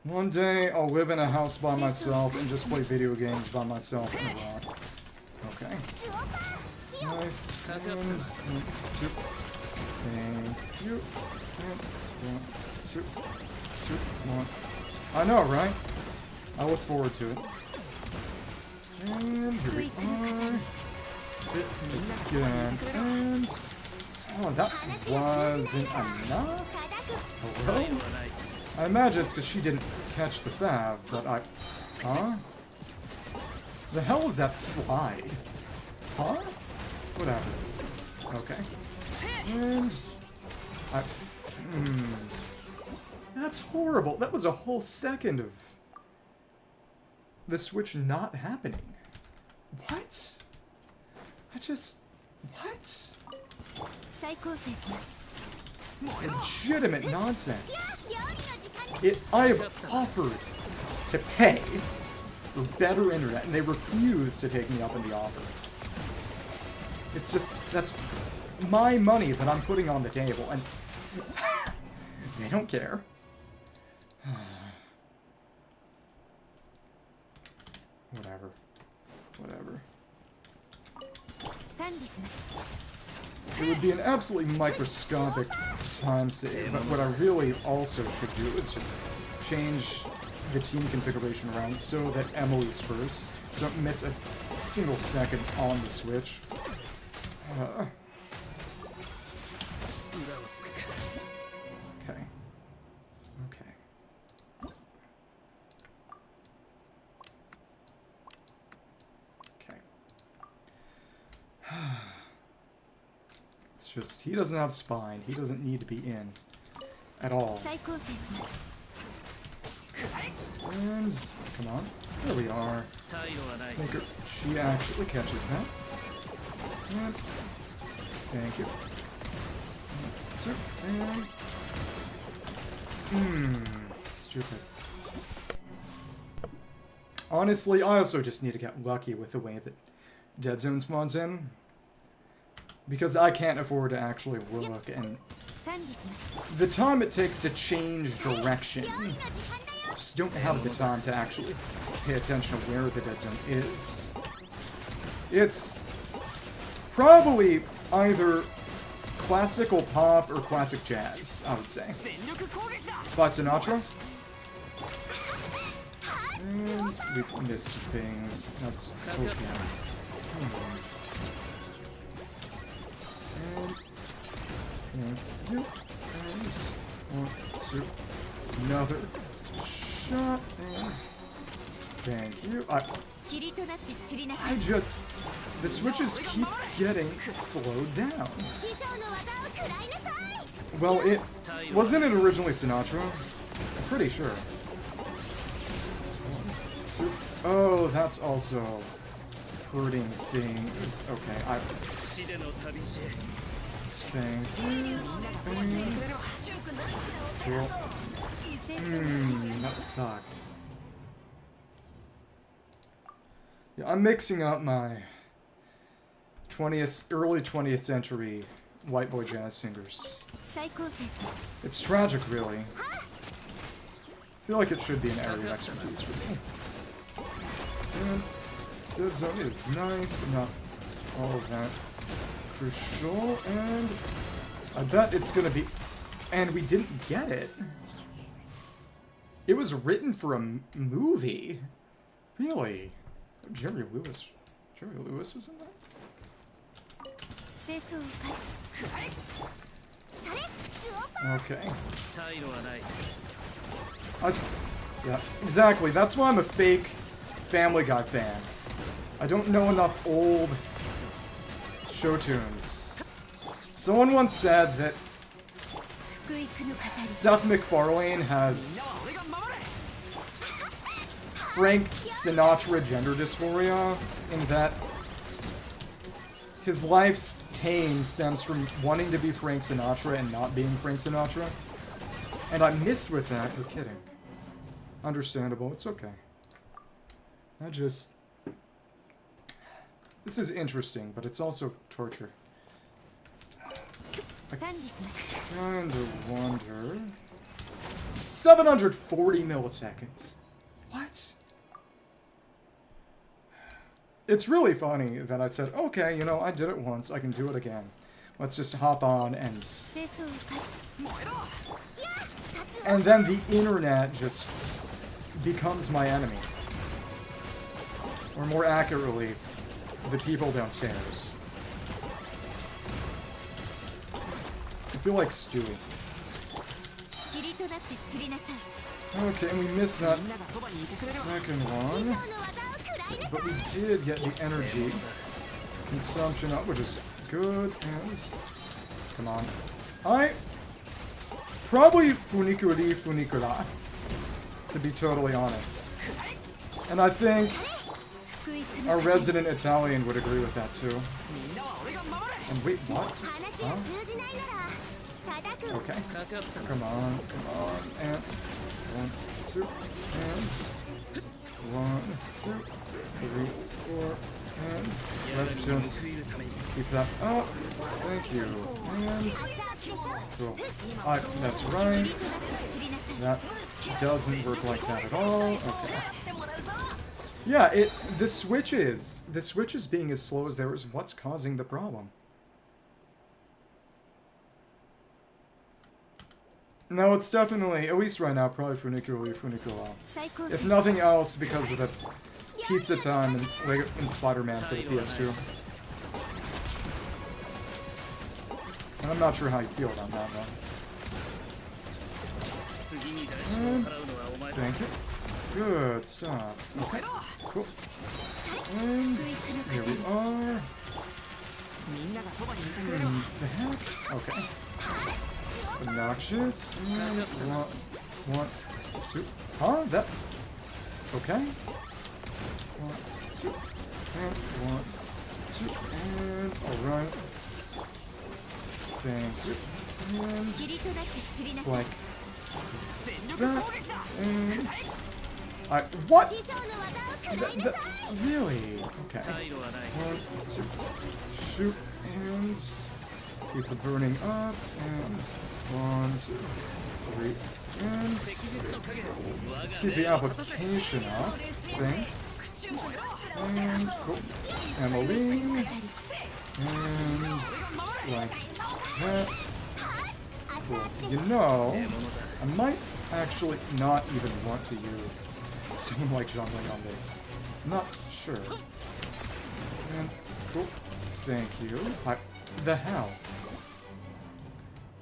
One day I'll live in a house by myself and just play video games by myself in a rock. Okay. Nice. And two. Thank you. And one, two, one. I know, right? I look forward to it. And here we are. Hit me again. And... oh, that wasn't enough? Hello? I imagine it's because she didn't catch the Fav, but I... huh? The hell is that slide? Huh? Whatever. Okay. And... that's horrible. That was a whole second of... the switch not happening. What? I just... what? Legitimate nonsense. I have offered to pay for better internet, and they refuse to take me up in the offer. It's just, that's my money that I'm putting on the table, and they don't care. Whatever. Whatever. It would be an absolutely microscopic time save, but what I really also should do is just change the team configuration around so that Emily's first, so don't miss a single second on the switch. Okay. Okay. Okay. It's just, he doesn't have spine. He doesn't need to be in at all. And come on. There we are. Make her, she actually catches that. And thank you. So, and stupid. Honestly, I also just need to get lucky with the way that Dead Zone spawns in. Because I can't afford to actually look, and the time it takes to change direction, just don't have the time to actually pay attention to where the Dead Zone is. It's probably either classical pop or classic jazz, I would say. By Sinatra. And we miss things. That's okay. And you. And one, two. Another shot. And thank you. I just... The switches keep getting slowed down. Well, it... Wasn't it originally Sinatra? I'm pretty sure. Oh, that's also hurting things. Okay, I... Thank you. Cool. That sucked. Yeah, I'm mixing up my early 20th century white boy jazz singers. It's tragic, really. I feel like it should be an area of expertise for me. And Dead Zone is nice, but not all of that crucial. And I bet it's gonna be... And we didn't get it. It was written for a movie. Really? Jerry Lewis was in that? Okay. Yeah, exactly. That's why I'm a fake Family Guy fan. I don't know enough old show tunes. Someone once said that Seth MacFarlane has Frank Sinatra gender dysphoria, in that his life's pain stems from wanting to be Frank Sinatra and not being Frank Sinatra. And I missed with that. You're kidding. Understandable. It's okay. This is interesting, but it's also torture. I kind of wonder... 740 milliseconds. What? It's really funny that I said, okay, you know, I did it once, I can do it again. Let's just hop on and... And then the internet just becomes my enemy. Or more accurately, the people downstairs. I feel like Stewie. Okay, we missed that second one. But we did get the energy consumption up, which is good, and... Come on. Probably funicula, to be totally honest. And I think our resident Italian would agree with that, too. And wait, what? Huh? Okay. Come on, and... 1, 2, and... 1, 2, 3, 4, and... Let's just keep that up. Thank you. And... Cool. That's right. That doesn't work like that at all. Okay. Yeah, the switches being as slow as they were is what's causing the problem. No, it's definitely, at least right now, probably funicula. If nothing else, because of the pizza time and Spider-Man for the PS2. And I'm not sure how you feel about that, though. Thank you. Good stuff. Okay, cool. And here we are. The heck? Okay. Obnoxious. And one, two. Huh? Okay. 1, 2, and 1, 2, and alright. Thank you. And it's like that. And what? Really? Okay. 1, 2, shoot, and keep the burning up, and 1, 2, 3, and let's keep the application up. Thanks. And cool. Emily. And just like that. Cool. You know, I might actually not even want to use someone like Zhongling on this. I'm not sure. And cool. Thank you. The hell?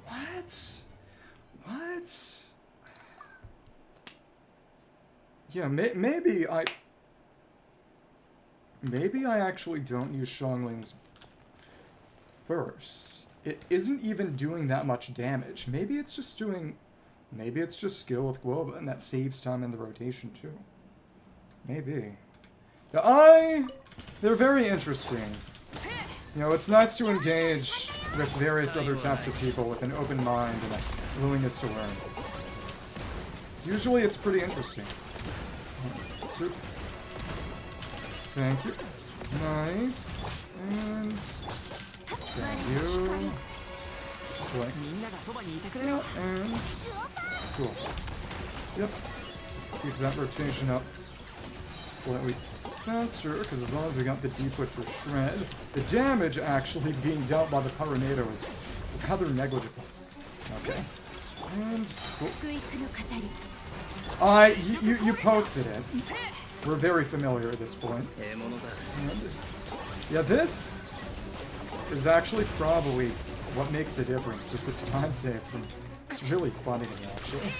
What? What? Yeah, maybe I actually don't use Zhongling's burst. It isn't even doing that much damage. Maybe it's just skill with Wayob, and that saves time in the rotation too. Maybe. Yeah, they're very interesting. You know, it's nice to engage with various other types of people with an open mind and a willingness to learn. So usually it's pretty interesting. 1, 2. Thank you. Nice. And thank you. Just like that, and cool. Yep. Keep that rotation up slightly faster, because as long as we got the D-foot for shred, the damage actually being dealt by the Pyronado is rather negligible. Okay. And cool. You posted it. We're very familiar at this point. And yeah, this is actually probably what makes the difference, just this time save. It's really funny to me, actually.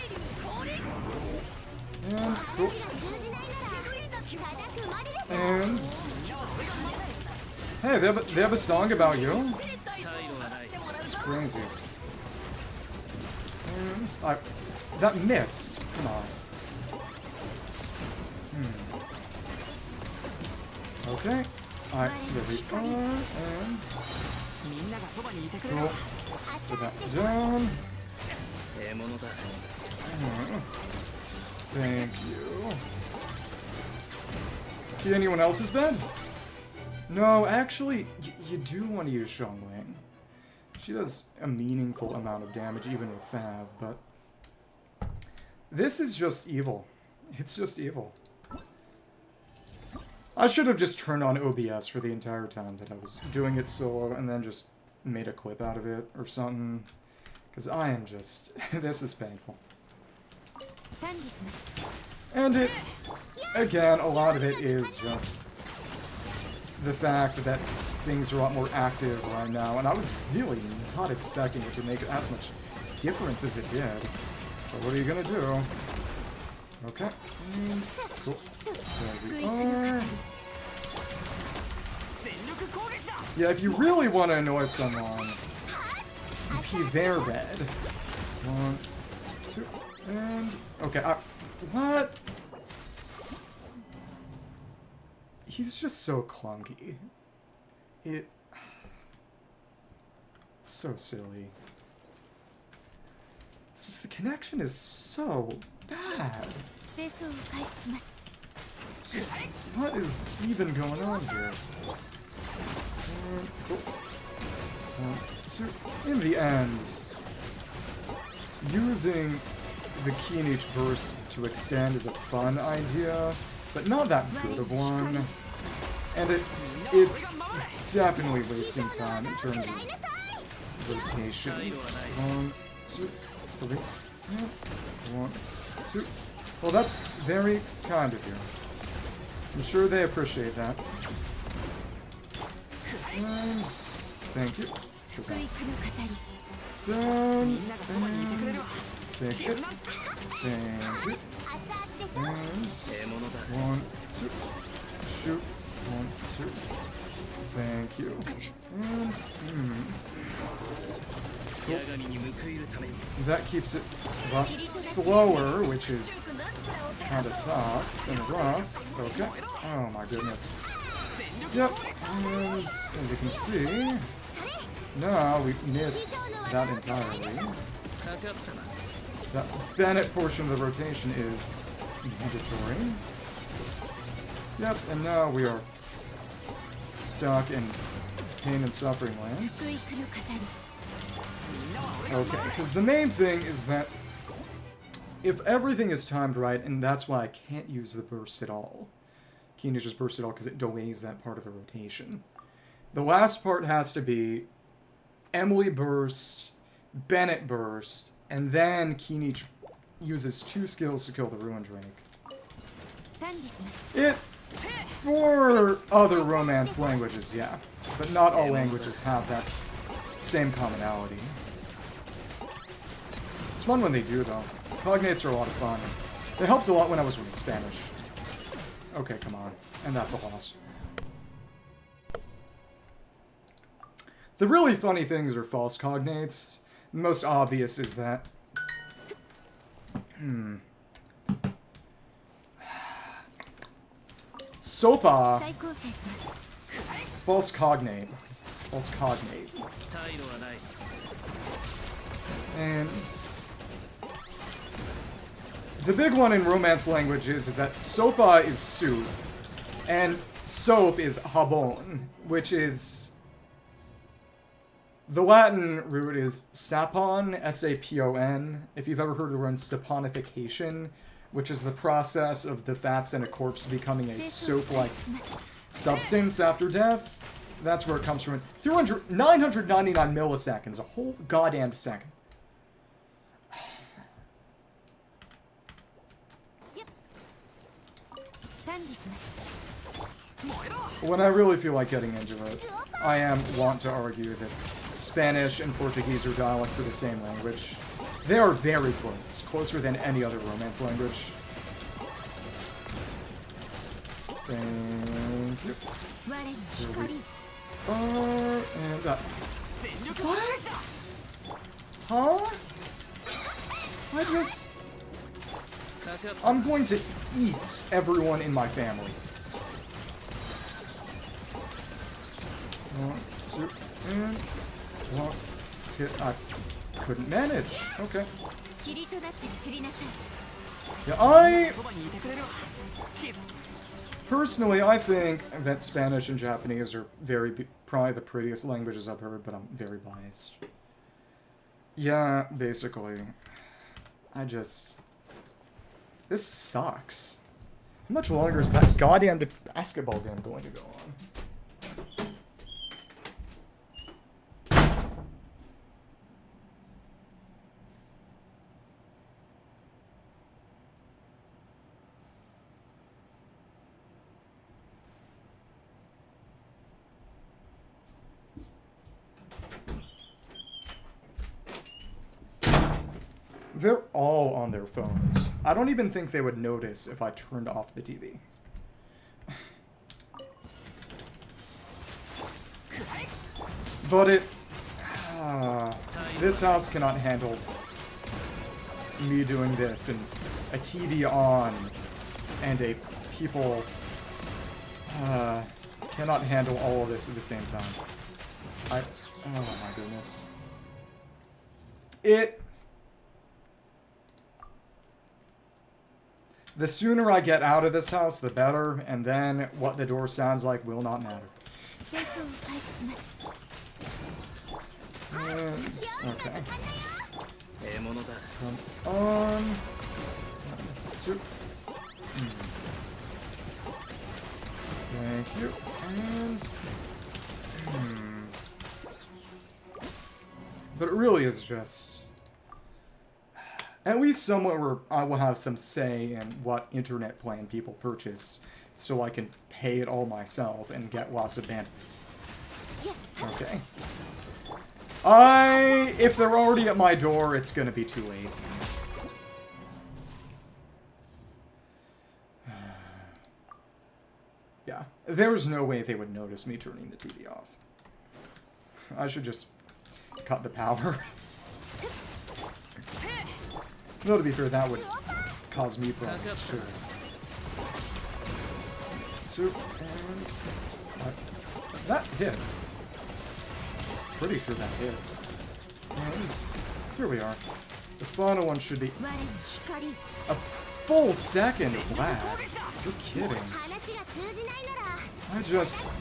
And cool. And hey, they have a song about you. It's crazy. And that missed. Come on. Okay. There we are. And cool. Put that down. Thank you. Get anyone else's bed? No, actually, you do want to use Zhongling. She does a meaningful amount of damage even with Fav, but this is just evil. It's just evil. I should have just turned on OBS for the entire time that I was doing it solo and then just made a clip out of it or something. Because I am just... this is painful. And it... again, a lot of it is just the fact that things are a lot more active right now, and I was really not expecting it to make as much difference as it did. But what are you gonna do? Okay. Cool. There we are. Yeah, if you really want to annoy someone, pee their bed. 1, 2, and... okay, what? He's just so clunky. It's so silly. It's just the connection is so bad. It's just, what is even going on here? Cool. 1, 2. In the end, using the Kinich burst to extend is a fun idea, but not that good of one. And it's definitely wasting time in terms of rotations. 1, 2, 3. 1, 2. Well, that's very kind of you. I'm sure they appreciate that. Nice. Thank you. Down. And take it. Thank you. Nice. 1, 2. Shoot. 1, 2. Thank you. And Cool. That keeps it a lot slower, which is kind of tough and rough. Okay. Oh my goodness. Yep. And as you can see, now we miss that entirely. That Bennett portion of the rotation is mandatory. Yep, and now we are stuck in pain and suffering land. Okay, because the main thing is that if everything is timed right, and that's why I can't use the burst at all. Kinich's burst at all, because it delays that part of the rotation. The last part has to be Emily burst, Bennett burst, and then Kinich uses 2 skills to kill the Ruin Drake. It, for other Romance languages, yeah. But not all languages have that same commonality. It's fun when they do, though. Cognates are a lot of fun. They helped a lot when I was reading Spanish. Okay, come on. And that's a loss. The really funny things are false cognates. The most obvious is that... Sopa. False cognate. False cognate. And... the big one in Romance languages is that sopa is soup, and soap is jabón, which is... the Latin root is sapon, S-A-P-O-N. If you've ever heard the word saponification, which is the process of the fats in a corpse becoming a soap-like substance after death, that's where it comes from. 999 milliseconds, a whole goddamn second. When I really feel like getting into it, I want to argue that Spanish and Portuguese are dialects of the same language. They are very close, closer than any other Romance language. Thank you. Here we are, and what? Huh? I'm going to eat everyone in my family. 1, 2, and 1, 2. I couldn't manage. Okay. Yeah, personally, I think that Spanish and Japanese are probably the prettiest languages I've heard, but I'm very biased. Yeah, basically. This sucks. How much longer is that goddamn basketball game going to go on? They're all on their phones. I don't even think they would notice if I turned off the TV. But this house cannot handle me doing this and a TV on and a people cannot handle all of this at the same time. Oh my goodness. The sooner I get out of this house, the better, and then what the door sounds like will not matter. Okay. Come on. 2. Thank you. And... But it really is just... at least somewhere where I will have some say in what internet plan people purchase, so I can pay it all myself and get lots of bandwidth. Okay. If they're already at my door, it's gonna be too late. Yeah, there's no way they would notice me turning the TV off. I should just cut the power. Though to be fair, that would cause me problems too. Soup and that hit. Pretty sure that hit. And here we are. The final one should be a full second flat. You're kidding. I just...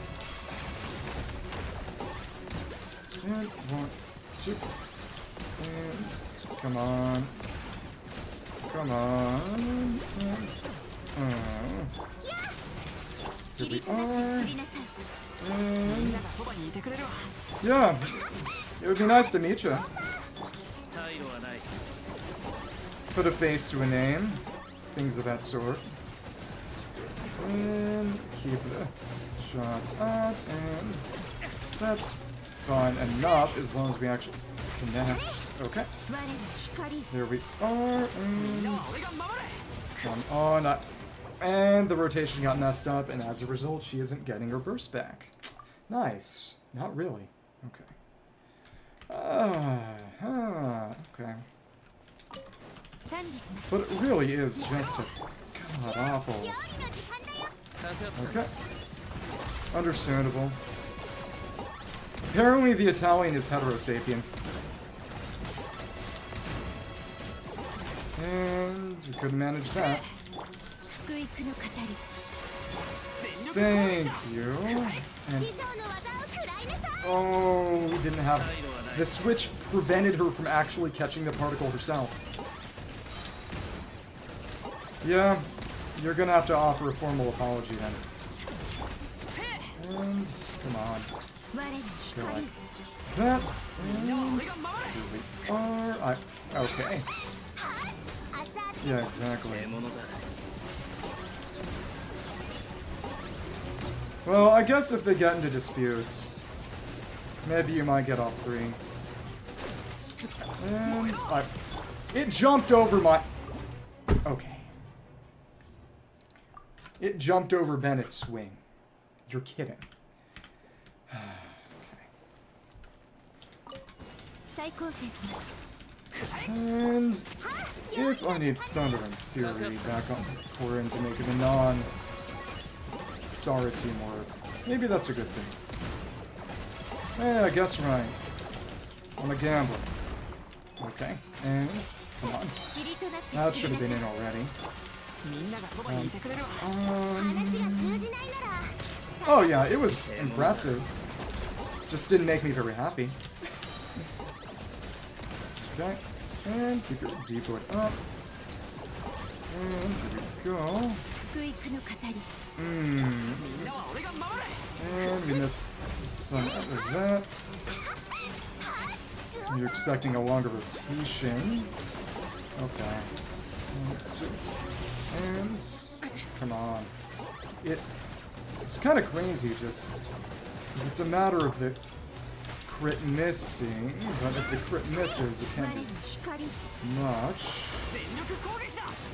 And one, two, and come on. Come on. Here we are. And yeah, it would be nice to meet you. Put a face to a name, things of that sort. And keep the shots up, and that's fine enough as long as we actually connect. Okay. There we are, and come on. And the rotation got messed up, and as a result, she isn't getting her burst back. Nice. Not really. Okay. Okay. But it really is just a god-awful... Okay. Understandable. Apparently the Italian is heterosapien. And we couldn't manage that. Thank you. And oh, we didn't have... The switch prevented her from actually catching the particle herself. Yeah, you're gonna have to offer a formal apology then. And come on. Go like that. And here we are. Okay. Yeah, exactly. Well, I guess if they get into disputes, maybe you might get all three. And it jumped over my... Okay. It jumped over Bennett's swing. You're kidding. And if I need Thunder and Fury back on Clorinde to make it a non-sorry teamwork, maybe that's a good thing. Eh, I guess right. I'm a gambler. Okay, and come on. That should have been in already. Oh yeah, it was impressive. Just didn't make me very happy. Okay, and keep your decoy up. And here we go. And we miss some of that. You're expecting a longer rotation. Okay. 1, 2. And come on. It's kind of crazy just because it's a matter of the crit missing, but if the crit misses, it can't be much.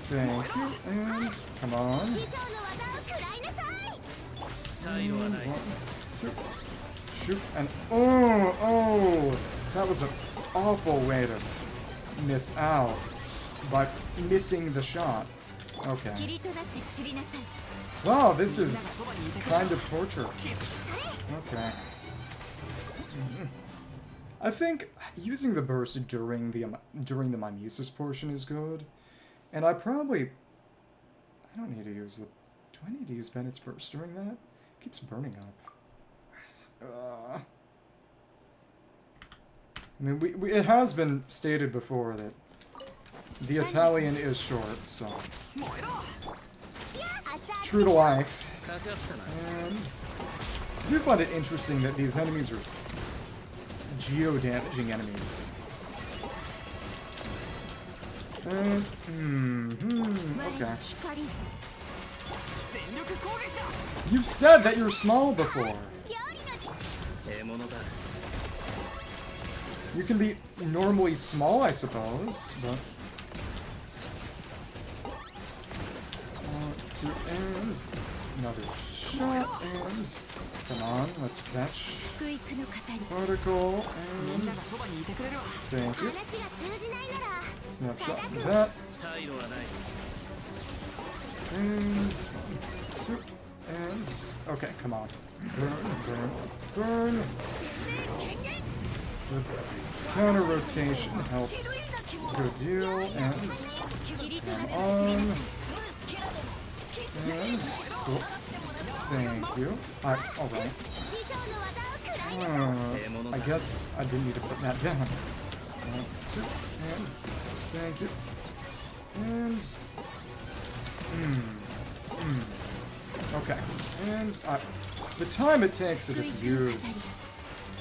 Thank you, and come on. 1, 2, shoot, and oh, that was an awful way to miss out by missing the shot. Okay. Wow, this is kind of torture. Okay. I think using the burst during the mimesis portion is good, and I don't need to use the. Do I need to use Bennett's burst during that? It keeps burning up. I mean, it has been stated before that the Italian is short, so true to life. And I do find it interesting that these enemies are geo-damaging enemies. And, okay. You've said that you're small before. You can be normally small, I suppose, but... 1, two, and another shot, and come on, let's catch particle, and thank you. Snapshot that. And one, two, and okay, come on. Burn, burn, burn. The counter rotation helps. Good deal, and come on. And cool. Thank you. Alright. I guess I didn't need to put that down. One, two, and thank you. And okay. And the time it takes to just use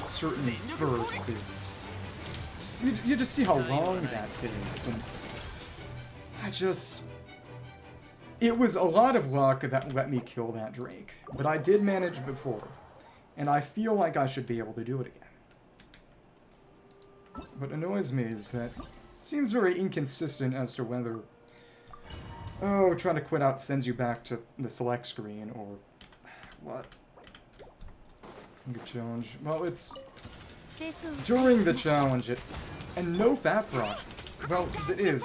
certain bursts is you just see how long that takes, and it was a lot of luck that let me kill that Drake, but I did manage before, and I feel like I should be able to do it again. What annoys me is that it seems very inconsistent as to whether trying to quit out sends you back to the select screen or what. Good challenge. Well, it's during the challenge, and no fat rock. Well, because it is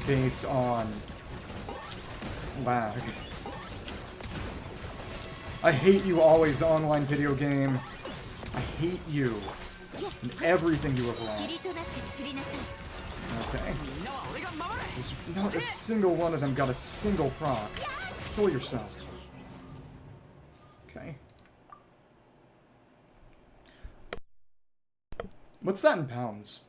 based on lag. I hate you, always online video game. I hate you and everything you have wrong. Okay. There's not a single one of them got a single proc. Kill yourself. Okay. What's that in pounds?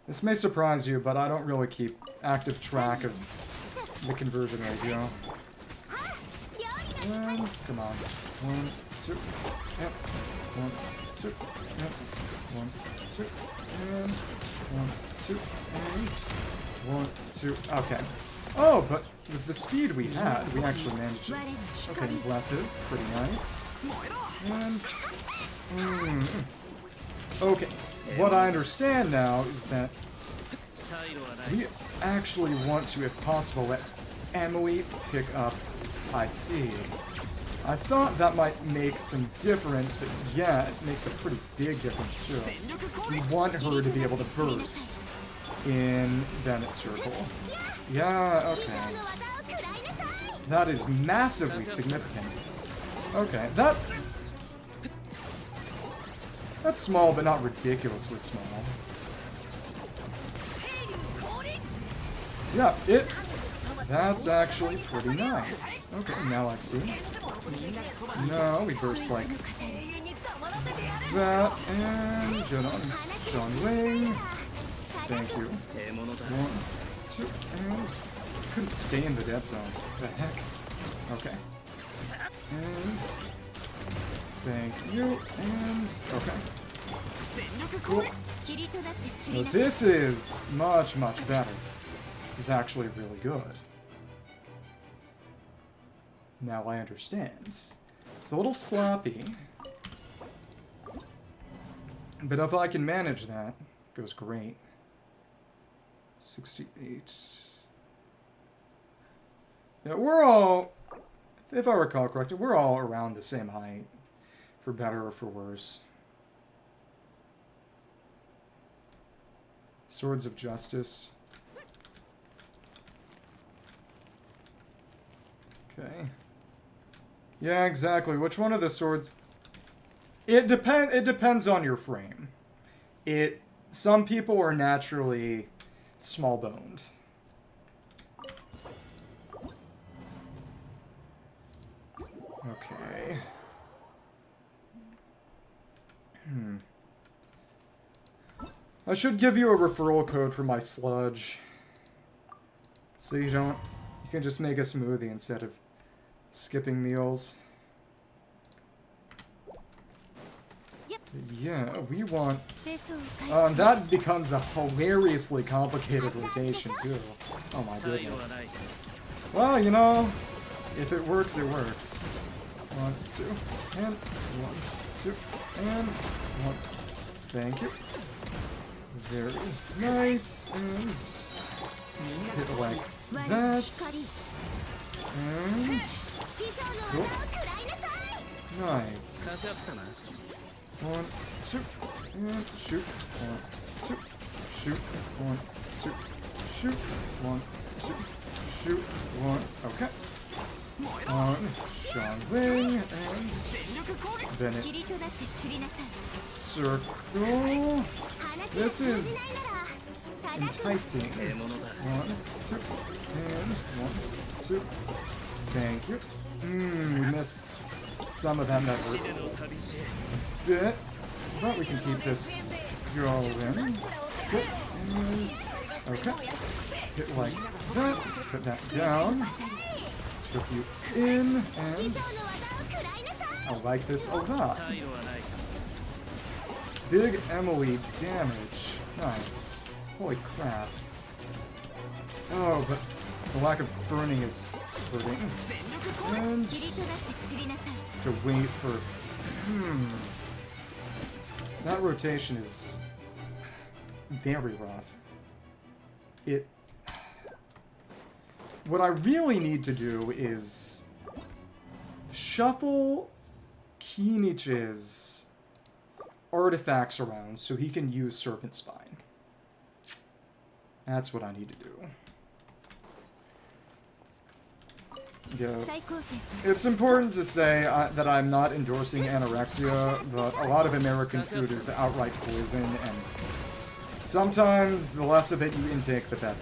This may surprise you, but I don't really keep active track of the conversion ratio. And, come on. 1, 2, yep. 1, 2, yep. 1, 2, and 1, 2, and 1, 2. Okay. Oh, but with the speed we had, we actually managed it. Okay, blessed. Pretty nice. And... okay. What I understand now is that we actually want to, if possible, let Emily pick up I see. I thought that might make some difference, but yeah, it makes a pretty big difference too. We want her to be able to burst in Bennett Circle. Yeah, okay. That is massively significant. Okay, that's small, but not ridiculously small. Yeah, that's actually pretty nice. Okay, now I see. No, we burst like that, and good on Sean Wing. Thank you. 1, 2, and couldn't stay in the dead zone. The heck? Okay. And thank you, and okay. Cool. So this is much, much better. This is actually really good. Now I understand. It's a little sloppy. But if I can manage that, it goes great. 68. Yeah, we're all, if I recall correctly, we're all around the same height. For better or for worse. Swords of Justice. Okay. Yeah, exactly. Which one of the swords? It depends on your frame. Some people are naturally small-boned. Okay. I should give you a referral code for my sludge. So you can just make a smoothie instead of skipping meals. Yeah, we want... that becomes a hilariously complicated rotation, too. Oh my goodness. Well, you know, if it works, it works. 1, 2, and 1, 2, and 1. Thank you. Very nice, and hit like that. And cool. Nice. 1, 2, and shoot. 1, 2, shoot. 1, 2, shoot. 1, 2, shoot. 1. Okay. On Xiangling and Bennett. Circle. This is enticing. 1, 2, and 1, 2. Thank you. We missed some of that hurt a bit, but we can keep this going. Okay. Hit like that. Put that down. Took you in, and I like this a lot. Big Emily damage. Nice. Holy crap. Oh, but the lack of burning is hurting. And to wait for... That rotation is very rough. What I really need to do is shuffle Kinich's artifacts around so he can use Serpent Spine. That's what I need to do. Yeah. It's important to say that I'm not endorsing anorexia, but a lot of American food is outright poison, and sometimes the less of it you intake, the better.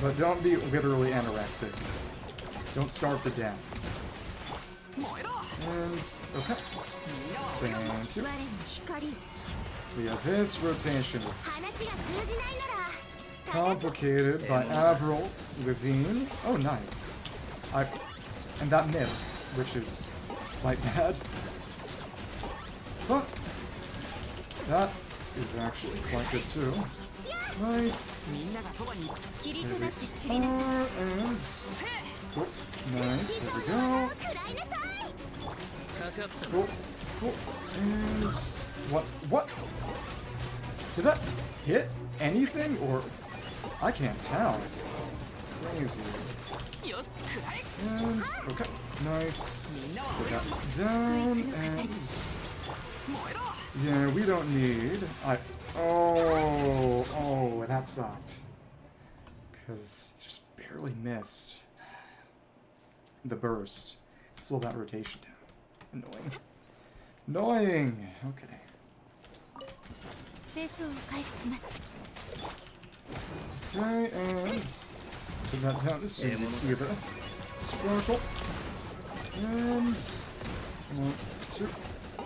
But don't be literally anorexic. Don't starve to death. And, okay. Thank you. Yeah, this rotation is complicated by Avril Levine. Oh, nice. And that missed, which is quite bad. But that is actually quite good too. Nice. There we are, and cool. Nice. There we go. Cool. Cool. And what? Did that hit anything, or I can't tell. Crazy. And okay. Nice. Put that down, and yeah, we don't need. Oh, that sucked. Because just barely missed the burst. Slow that rotation down. Annoying. Okay. Okay, and put that down as soon as you see the sparkle. And 1, 2,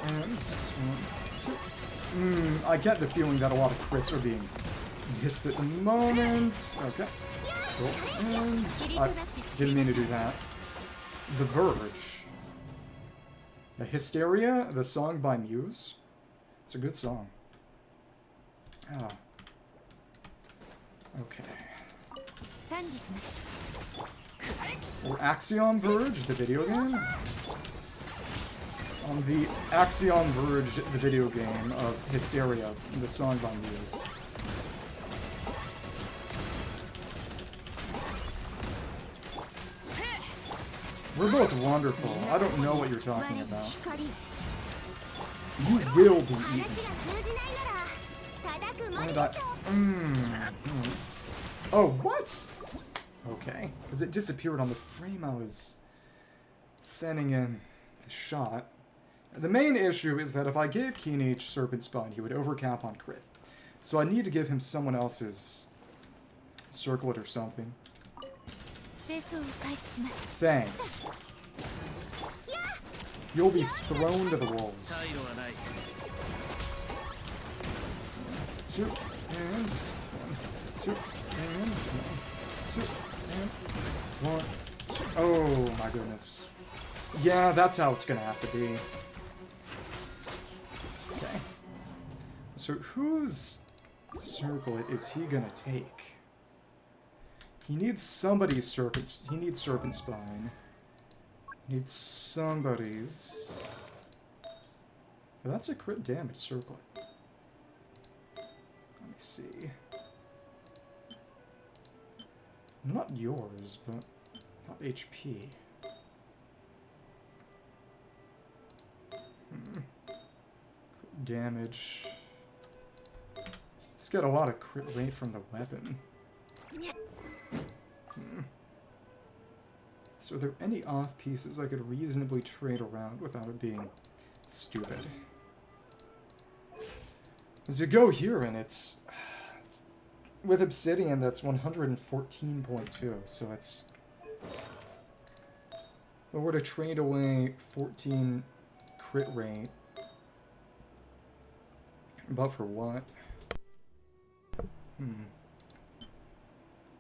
and 1, 2. I get the feeling that a lot of crits are being missed at the moment. Okay. Cool. And I didn't mean to do that. The Verge. The Hysteria, the song by Muse. It's a good song. Ah. Okay. Or Axiom Verge, the video game. The Axiom Verge, the video game of Hysteria, the song by Muse. We're both wonderful. I don't know what you're talking about. You will be eaten. Oh, what? Okay. Because it disappeared on the frame I was sending in the shot. The main issue is that if I gave Kinich Serpent Spine, he would overcap on crit. So I need to give him someone else's circlet or something. Thanks. You'll be thrown to the wolves. 2 and 1, 2 and 1, 2 and 1, 2. Oh my goodness. Yeah, that's how it's gonna have to be. Okay. So whose circlet is he gonna take? He needs somebody's serpent. He needs Serpent Spine. He needs somebody's. Oh, that's a crit damage circlet. Let me see. Not yours, but not HP. Damage. It's got a lot of crit rate from the weapon. So are there any off pieces I could reasonably trade around without it being stupid? As you go here, and it's with Obsidian, that's 114.2, so it's... If I were to trade away 14 crit rate, but for what?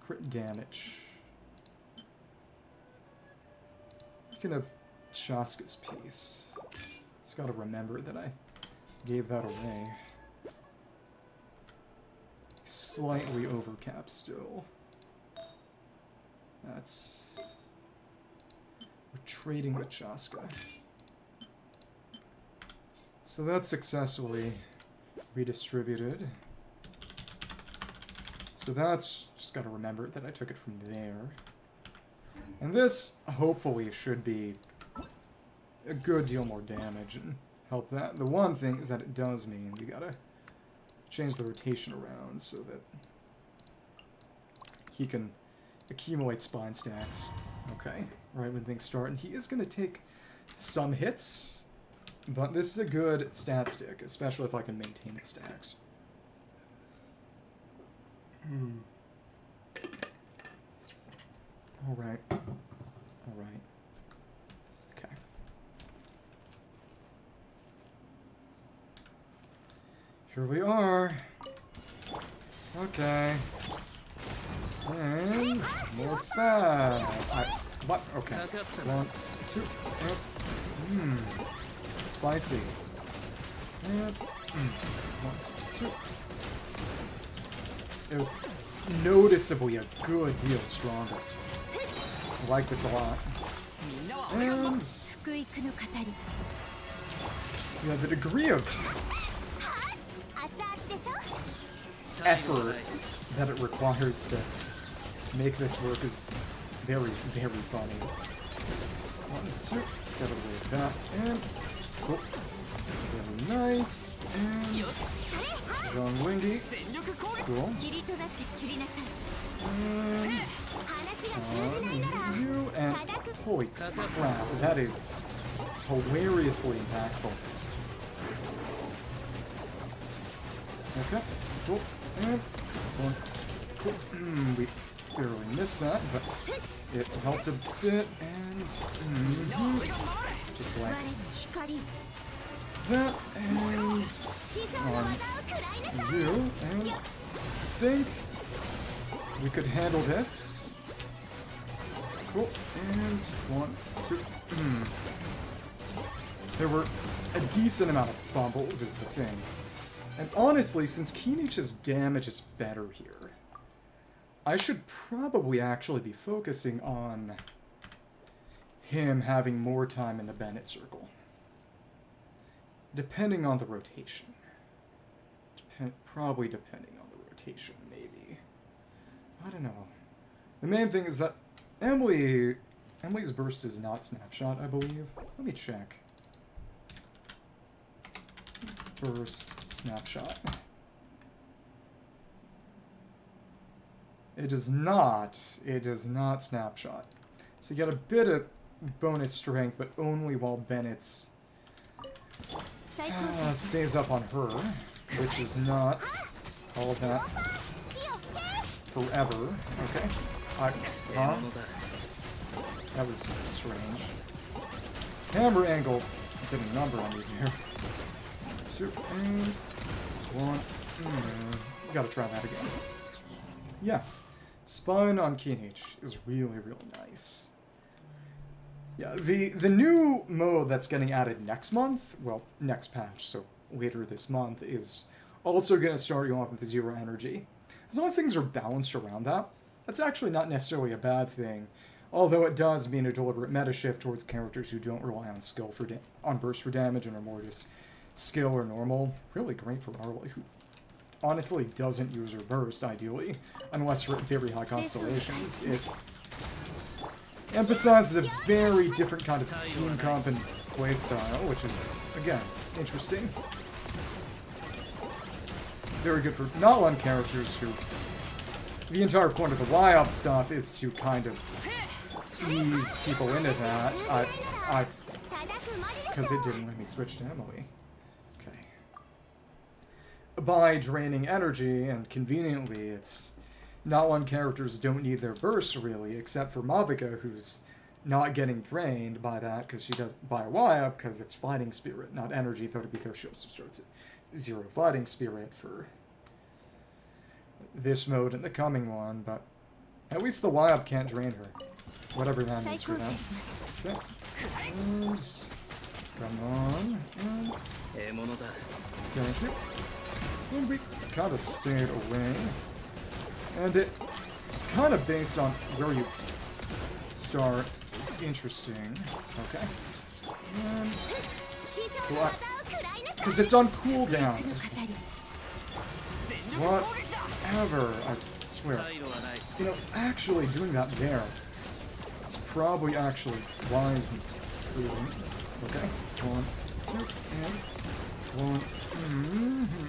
Crit damage. You can have Shaska's piece. Just gotta remember that I gave that away. Slightly overcapped still. That's... We're trading with Shaska. So that's successfully redistributed. So that's... Just gotta remember that I took it from there. And this, hopefully, should be a good deal more damage and help that. The one thing is that it does mean we gotta change the rotation around so that he can accumulate spine stacks. Okay, right when things start. And he is going to take some hits, but this is a good stat stick, especially if I can maintain the stacks. Alright. Alright. Okay. Here we are. Okay. And more fat. What? Okay. 1, 2, and... Spicy. And... 1, 2. It's noticeably a good deal stronger. I like this a lot. And... Yeah, the degree of effort that it requires to make this work is very, very funny. 1, 2, set it away with that, and cool. Very nice, and John Windy. Cool. And you, and holy crap, that is hilariously impactful. Okay, cool. And one, cool. We barely missed that, but it helped a bit, and just like that, and on you, and I think we could handle this. Cool, and 1, 2. There were a decent amount of fumbles, is the thing. And honestly, since Kinich's damage is better here, I should probably actually be focusing on him having more time in the Bennett circle. Depending on the rotation. Probably depending on the rotation, maybe. I don't know. The main thing is that Emily's burst is not snapshot, I believe. Let me check. Burst snapshot. It does not snapshot. So you get a bit of bonus strength, but only while Bennett's stays up on her, which is not all of that forever. Okay. That was strange. Hammer angle did a number on me here. 2, and 1. Gotta try that again. Yeah. Spine on Kinich is really, really nice. Yeah, the new mode that's getting added next month, well, next patch, so later this month, is also going to start you off with 0 energy. As long as things are balanced around that, that's actually not necessarily a bad thing. Although it does mean a deliberate meta shift towards characters who don't rely on skill on burst for damage and are more just skill or normal. Really great for Arlie, who honestly doesn't use her burst, ideally, unless you're at very high constellations. It emphasizes a very different kind of team comp and playstyle, which is, again, interesting. Very good for not-one characters who... The entire point of the Wayob stuff is to kind of ease people into that. Because it didn't let me switch to Emily. Okay. By draining energy, and conveniently, it's... Not-one characters don't need their bursts, really, except for Mavuika, who's not getting drained by that, because she does by a Wayob, because it's fighting spirit, not energy, though to be fair, she also starts at 0 fighting spirit for this mode and the coming one, but at least the Wayob can't drain her. Whatever that means for them. Okay. And, come on. And, thank you. And we kind of stayed away. And it's kind of based on where you start. Interesting. Okay. And because it's on cooldown. Whatever, I swear. You know, actually doing that there is probably actually wise and prudent. Okay. 1, 2, and 1.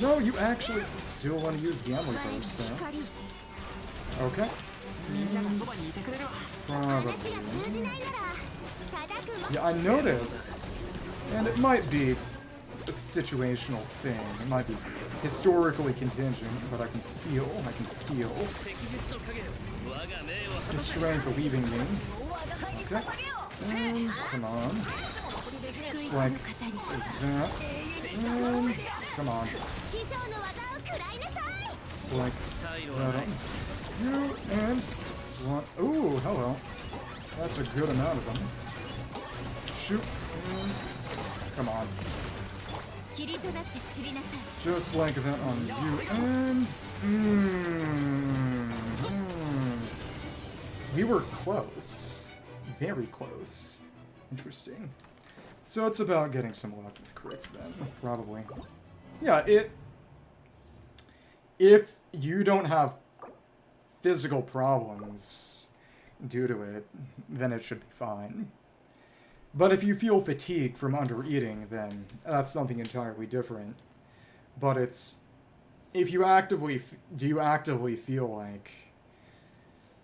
No, you actually still want to use the Emily burst, though. Okay. Probably. Yeah, I notice, and it might be a situational thing. It might be historically contingent, but I can feel the strength leaving me. Okay. And come on. Just like that. And come on. Just like that. You and one. Ooh, hello. That's a good amount of them. Shoot. And come on. Just like that on you. And we were close. Very close. Interesting. So it's about getting some luck with crits then, probably. Yeah, if you don't have physical problems due to it, then it should be fine. But if you feel fatigued from undereating, then that's something entirely different. But it's... If you actively... Do you actively feel like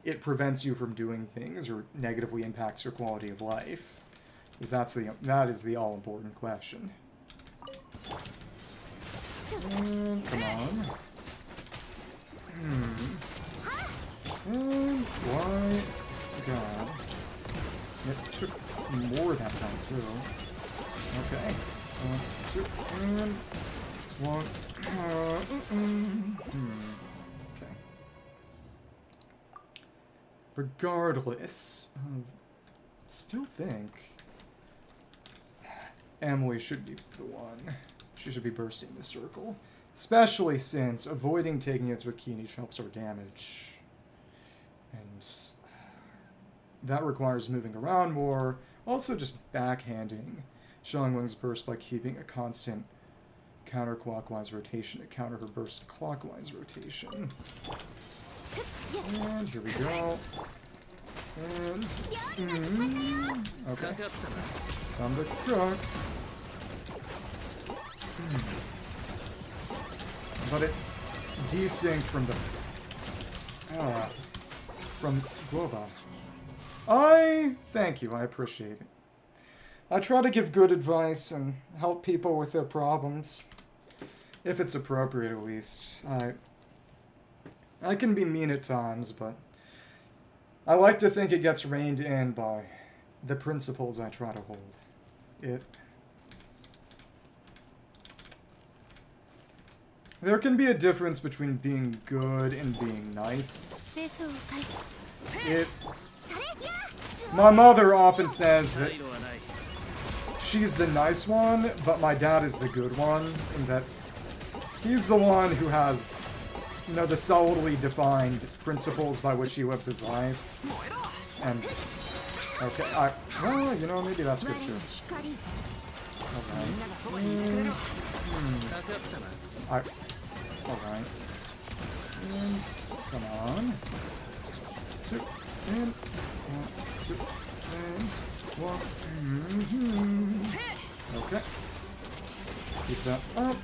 it prevents you from doing things or negatively impacts your quality of life? Because that is the all-important question. And come on. And why? God. It took more that time, too. Okay. 1, 2, and 1. Okay. Regardless, still think Emily should be the one. She should be bursting the circle. Especially since avoiding taking hits with Kinich helps our damage. And that requires moving around more. Also just backhanding Xiangwang's burst by keeping a constant counterclockwise rotation to counter her burst clockwise rotation. And here we go. And... okay. Time to cook. But it desynced from the... from Globa. Thank you, I appreciate it. I try to give good advice and help people with their problems. If it's appropriate, at least. I can be mean at times, but I like to think it gets reined in by the principles I try to hold. There can be a difference between being good and being nice. My mother often says that she's the nice one, but my dad is the good one, and that he's the one who has, you know, the solidly defined principles by which he lives his life. And, okay, well, you know, maybe that's good too. Alright. Alright. And come on. 2 and 1, 2 and 1. Okay. Keep that up.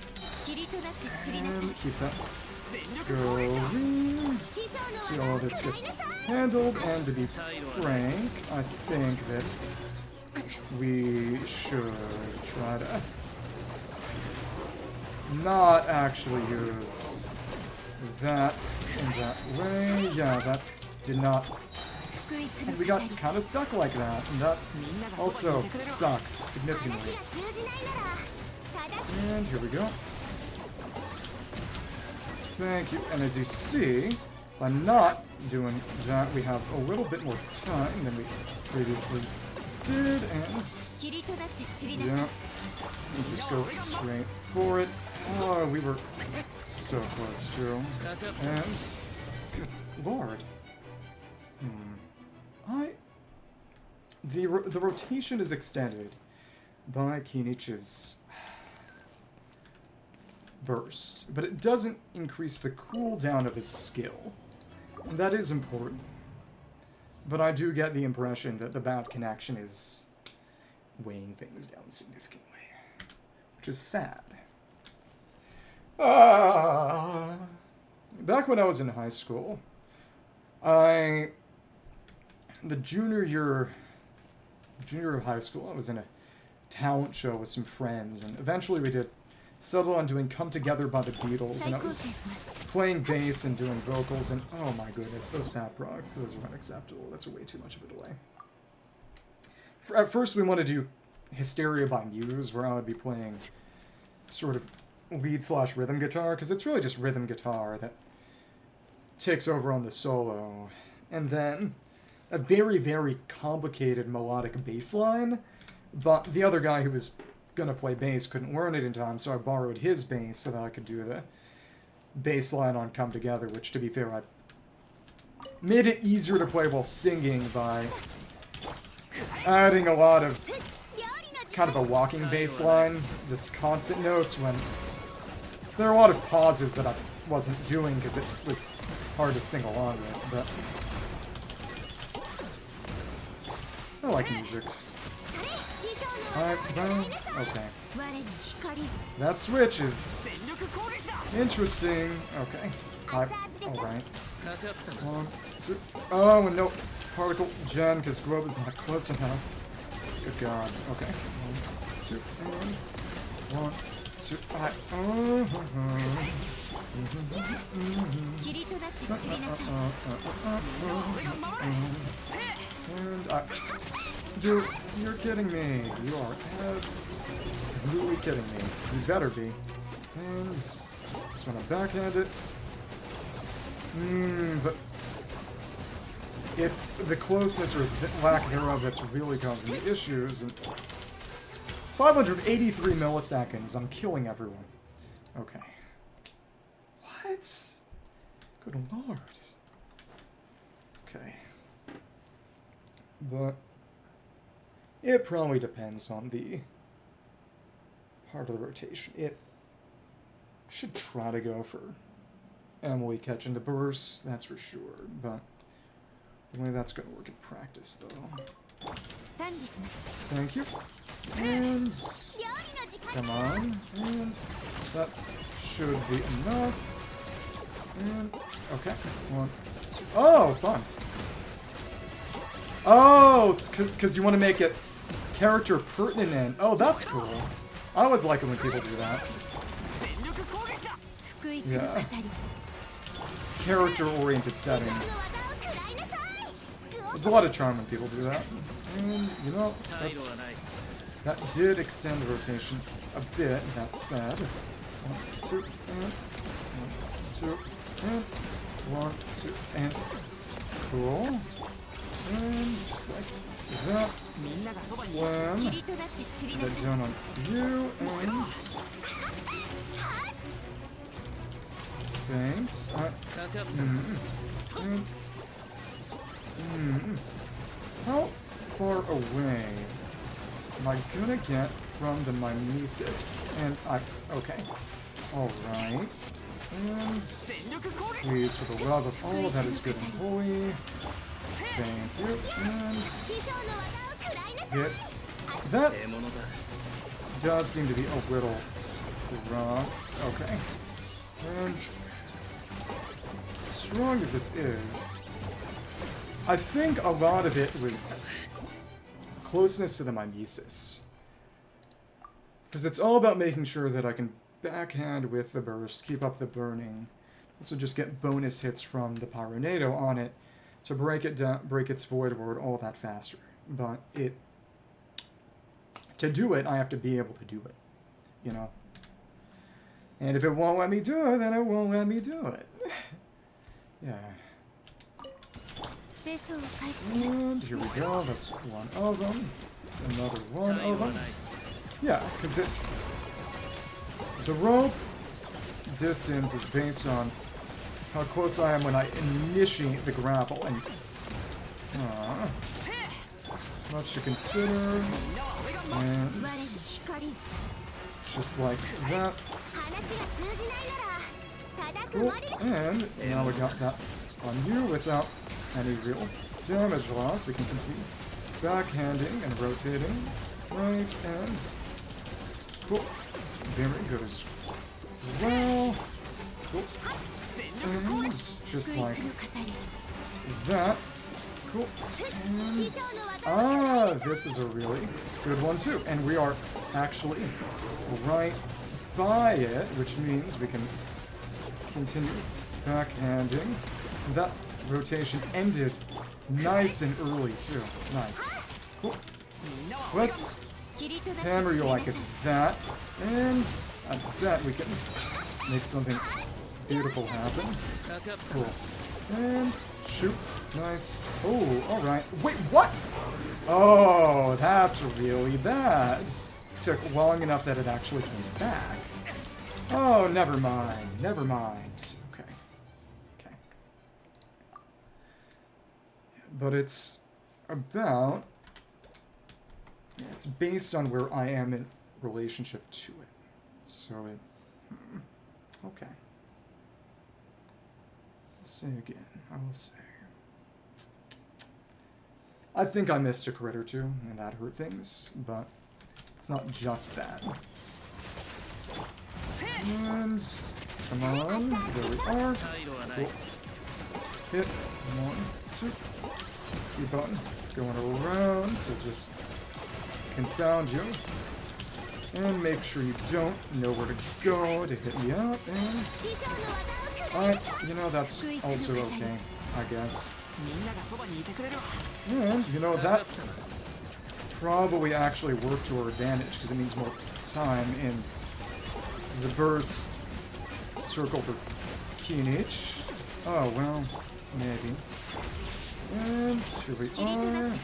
And keep that going. See all this gets handled, and to be frank, I think that we should try to not actually use that in that way. Yeah, that did not. And we got kind of stuck like that, and that also sucks significantly. And here we go. Thank you. And as you see, by not doing that, we have a little bit more time than we previously did, and yeah, we just go straight for it. Oh, we were so close to. And good lord. The rotation is extended by Kinich's burst, but it doesn't increase the cooldown of his skill. And that is important. But I do get the impression that the bad connection is weighing things down significantly, which is sad. Back when I was in high school, the junior year of high school, I was in a talent show with some friends, and eventually we settled on doing Come Together by the Beatles, and I was playing bass and doing vocals, and oh my goodness, those bad procs, those are unacceptable. That's way too much of a delay. At first we wanted to do Hysteria by Muse, where I would be playing sort of lead/rhythm guitar, because it's really just rhythm guitar that takes over on the solo, and then a very, very complicated melodic bass line, but the other guy who was gonna play bass couldn't learn it in time, so I borrowed his bass so that I could do the bass line on Come Together, which, to be fair, I made it easier to play while singing by adding a lot of kind of a walking bass line, just constant notes, when there are a lot of pauses that I wasn't doing because it was hard to sing along with, but I like music. Okay. That switch is interesting. Okay. Alright. 1, 2. Oh, and no particle gen because Globe is not close enough. Good god. Okay. 1, 2, and 1, 2. And you're kidding me. You are absolutely kidding me. You better be. And just want to backhand it. But it's the closeness or the lack thereof that's really causing the issues. And 583 milliseconds. I'm killing everyone. Okay. What? Good lord. Okay. But it probably depends on the part of the rotation. It should try to go for Emily catching the burst, that's for sure, but the way that's going to work in practice, though. Thank you. And come on. And that should be enough. And okay. 1, 2. Oh, fun. Oh, because you want to make it character pertinent. Oh, that's cool. I always like it when people do that. Yeah. Character-oriented setting. There's a lot of charm when people do that. And, you know, that did extend the rotation a bit, that said. 1, 2, and 1, 2, and 1, 2, and cool. And just like that. Slam. That down on you, and thanks. How far away am I gonna get from the mimesis. And okay. Alright. And please, for the love of all that is good and holy. Thank you. And hit. That does seem to be a little rough. Okay. And strong as this is, I think a lot of it was closeness to the mimesis. Because it's all about making sure that I can backhand with the burst, keep up the burning, also just get bonus hits from the Pyronado on it to break it down, break its void ward all that faster. But to do it, I have to be able to do it, you know? And if it won't let me do it, then it won't let me do it. Yeah. And here we go, that's one of them. That's another one of them. Yeah, because the rope distance is based on how close I am when I initiate the grapple, and much to consider, and just like that. Cool. And now we got that on you without any real damage loss. We can continue backhanding and rotating. Nice, and cool. Very good as well. Cool. And just like that. Cool. And this is a really good one too. And we are actually right by it, which means we can continue backhanding. That rotation ended nice and early too. Nice. Cool. Let's hammer you like that, and I bet we can make something beautiful happen. Cool. And shoot. Nice. Oh, alright. Wait, what? Oh, that's really bad. Took long enough that it actually came back. Oh, never mind. Never mind. Okay. Okay. But it's about... it's based on where I am in relationship to it. So it... okay. I'll say again. I will say. I think I missed a crit or two, and that hurt things, but it's not just that. And... come on. There we are. Cool. Hit. 1, 2. Keep on going around to just confound you. And make sure you don't know where to go to hit me up. And... you know, that's also okay, I guess. And, you know, that probably actually worked to our advantage, because it means more time in the burst circle for Kinich. Oh, well, maybe. And here we are. And...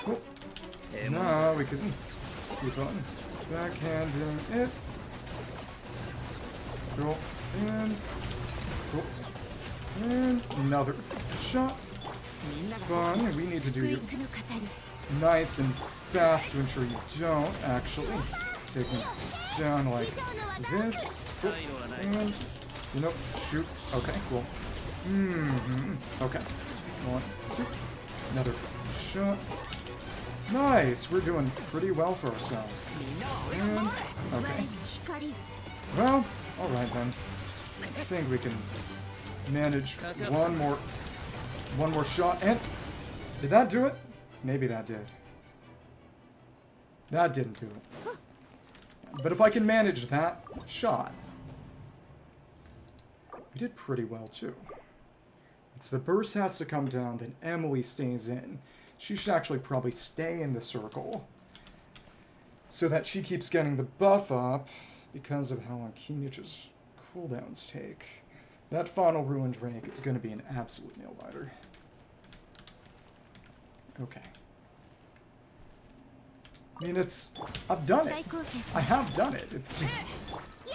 cool. Now we can keep on backhanding it. Cool. And... cool. And another shot. Fun. We need to do you nice and fast to ensure you don't actually take me down like this. Cool. And... you know, shoot. Okay, cool. Okay. 1, 2. Another shot. Nice! We're doing pretty well for ourselves. And... okay. Well, alright then. I think we can manage one more shot. And... did that do it? Maybe that did. That didn't do it. But if I can manage that shot... we did pretty well too. It's the burst has to come down, then Emily stays in. She should actually probably stay in the circle so that she keeps getting the buff up because of how long Kinich's cooldowns take. That final ruined rank is going to be an absolute nail-biter. Okay. I mean, it's... I've done it. I have done it. It's just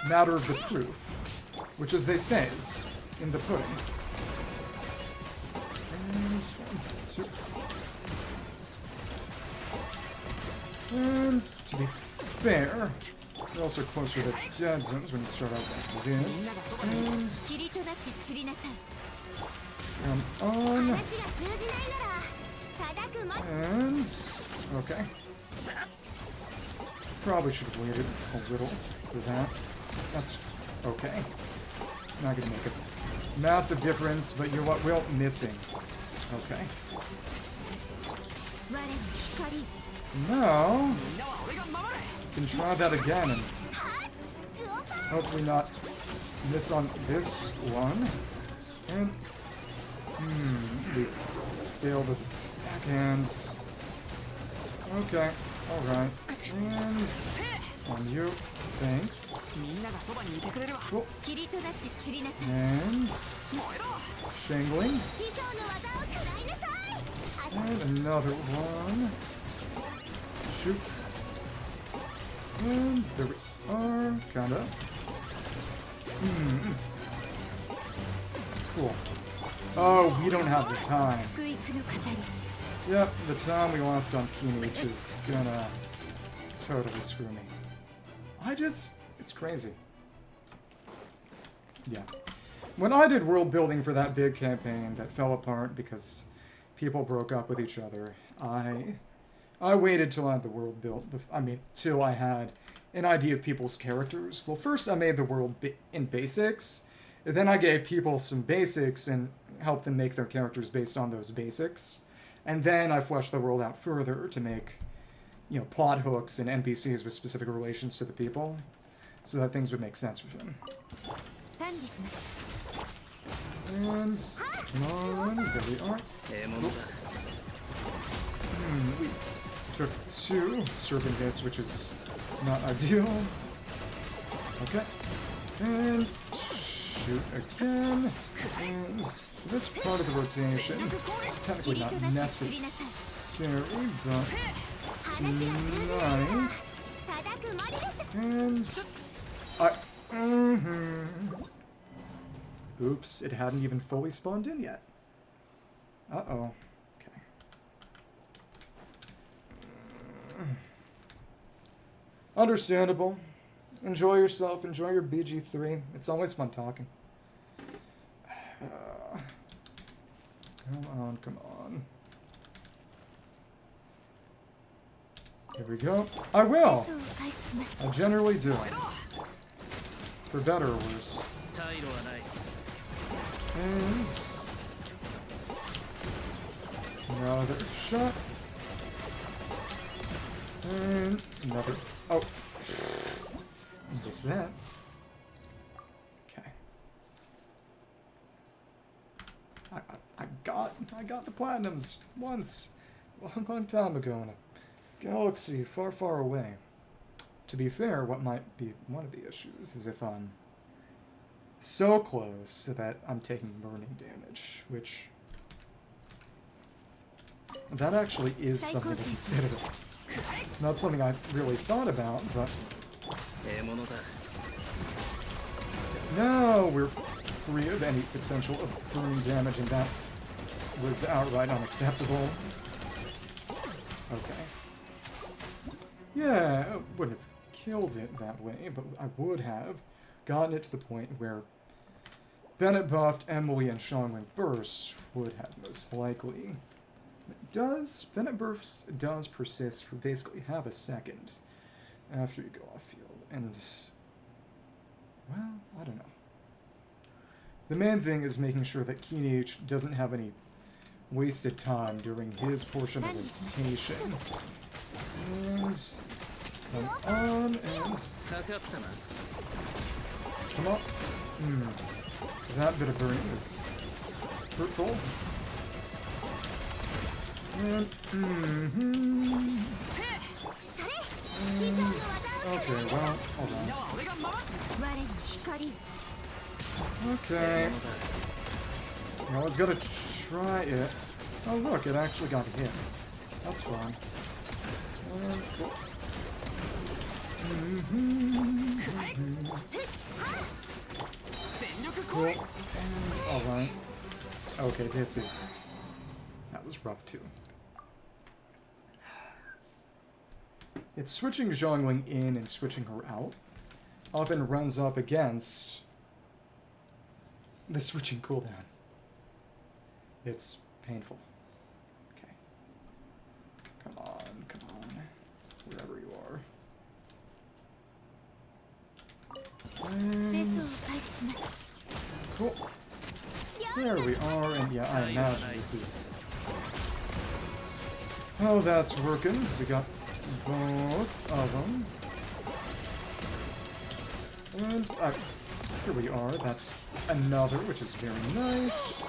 a matter of the proof, which, as they say, is in the pudding. And 1, 2. And to be fair, you're also closer to dead zones when you start out like this. And come on. And okay. Probably should have waited a little for that. That's okay. Not gonna make a massive difference, but you're what we're missing. Okay. Now, can try that again and hopefully not miss on this one. And we failed with the backhand. Okay, alright. And on you. Thanks. Cool. And shangling. And another one. Shoot. And there we are. Kinda. Cool. Oh, we don't have the time. Yep, the time we lost on Kinich is gonna totally screw me. It's crazy. Yeah. When I did world building for that big campaign that fell apart because people broke up with each other, I waited till I had the world built. Till I had an idea of people's characters. Well, first I made the world in basics, and then I gave people some basics and helped them make their characters based on those basics. And then I fleshed the world out further to make, plot hooks and NPCs with specific relations to the people, so that things would make sense for them. And, come on, there we are. We took 2 serpent hits, which is not ideal. Okay. And shoot again. And this part of the rotation is technically not necessary, but it's nice. And oops, it hadn't even fully spawned in yet. Uh-oh. Okay. Understandable. Enjoy yourself. Enjoy your BG3. It's always fun talking. Come on, come on. Here we go. I will! I generally do. For better or worse. And another shot. And another. Oh. Missed that. Okay. I got the platinums once. A long time ago in a galaxy far, far away. To be fair, what might be one of the issues is if I'm so close that I'm taking burning damage, which that actually is something to consider. Not something I really thought about, but now we're free of any potential of burning damage, and that was outright unacceptable. Okay. Yeah, I wouldn't have killed it that way, but I would have gotten it to the point where Bennett buffed Emily and Shangling Burst would have most likely. Bennett Burst does persist for basically half a second after you go off field, and well, I don't know. The main thing is making sure that Kinich doesn't have any wasted time during his portion of rotation. And come on, and come on. That bit of burning is hurtful. And, okay, well, hold on. Okay. I was gonna try it. Oh look, it actually got hit. That's fine. Cool. Cool. Alright. Okay, that was rough too. It's switching Zhongling in and switching her out often runs up against the switching cooldown. It's painful. Okay. Come on, come on. Wherever you are. Cool. There we are, and yeah, I imagine this is how that's working. We got both of them. And here we are. That's another, which is very nice.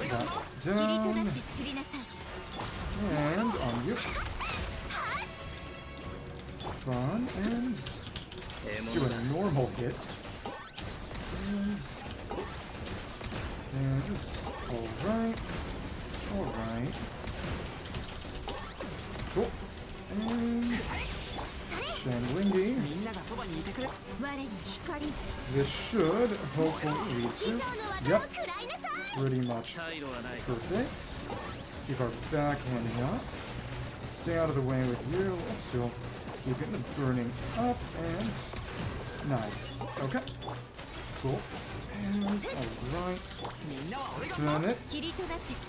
Got down. And on you. Fun. And let's do a normal hit. And alright. Alright. Cool. And Shandlingy. This should hopefully lead to. Yep. Pretty much perfect. Let's keep our backhand up. Let's stay out of the way with you. Let's still keep getting the burning up and nice. Okay. Cool. And alright. Done it.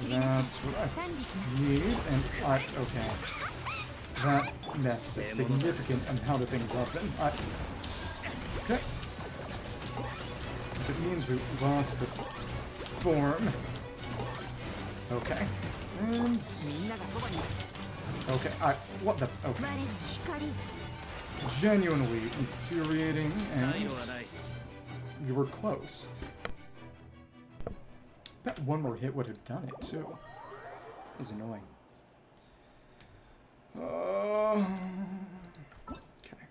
That's what I need. And okay. That messed a significant amount of things up then. Okay. Because it means we lost the form. Okay. And okay, what the okay. Genuinely infuriating, and you were close. Bet one more hit would have done it too. That was annoying. Okay.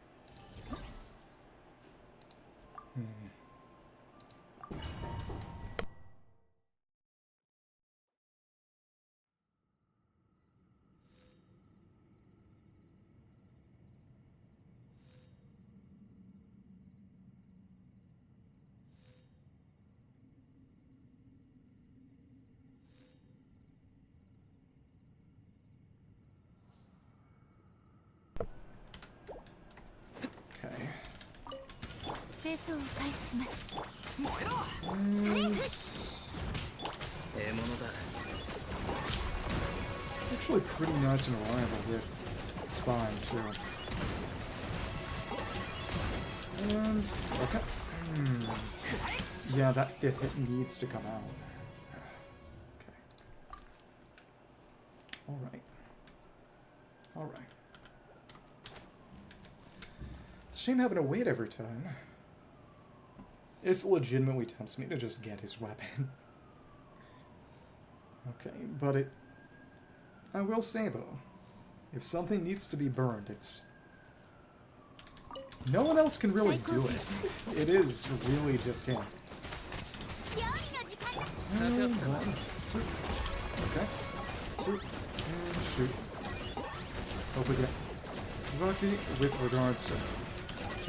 Actually pretty nice and reliable with Spine too. And okay. Yeah, that fifth hit needs to come out. Okay. Alright. Alright. It's a shame having to wait every time. This legitimately tempts me to just get his weapon. Okay, but it... I will say, though, if something needs to be burned, it's... No one else can really do it. It is really just him. And one, two. Okay. Two. And shoot. Hope we get lucky with regards to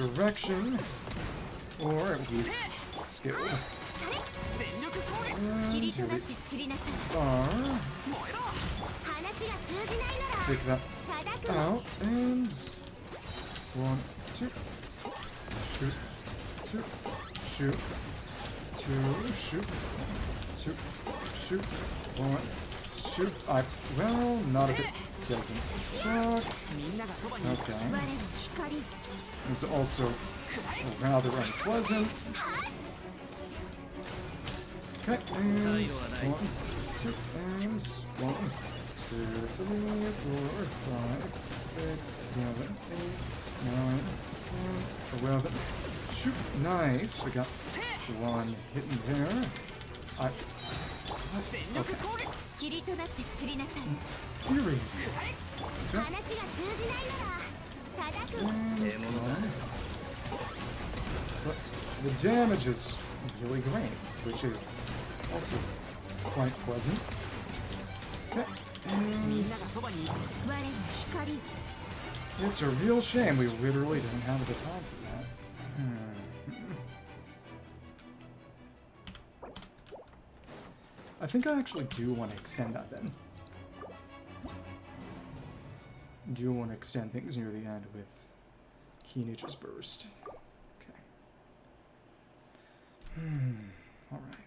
direction. Or at least skill. And here we are. Take that out and 1, 2. Shoot. 2. Shoot. 2. Shoot. 2. Shoot. 1. Shoot. Well, not if it doesn't work. Okay. It's also rather unpleasant. Okay, and 1, 2, and 1, 2, 3, 4, 5, 6, 7, 8, 9, 10, 11. Shoot, nice. We got one hitting there. Okay. Fury. Okay. And 1. But the damage is really great, which is also quite pleasant. Okay, and it's a real shame we literally didn't have the time for that. I think I actually do want to extend that then. Do you want to extend things near the end with Kinich's burst? Okay. Alright.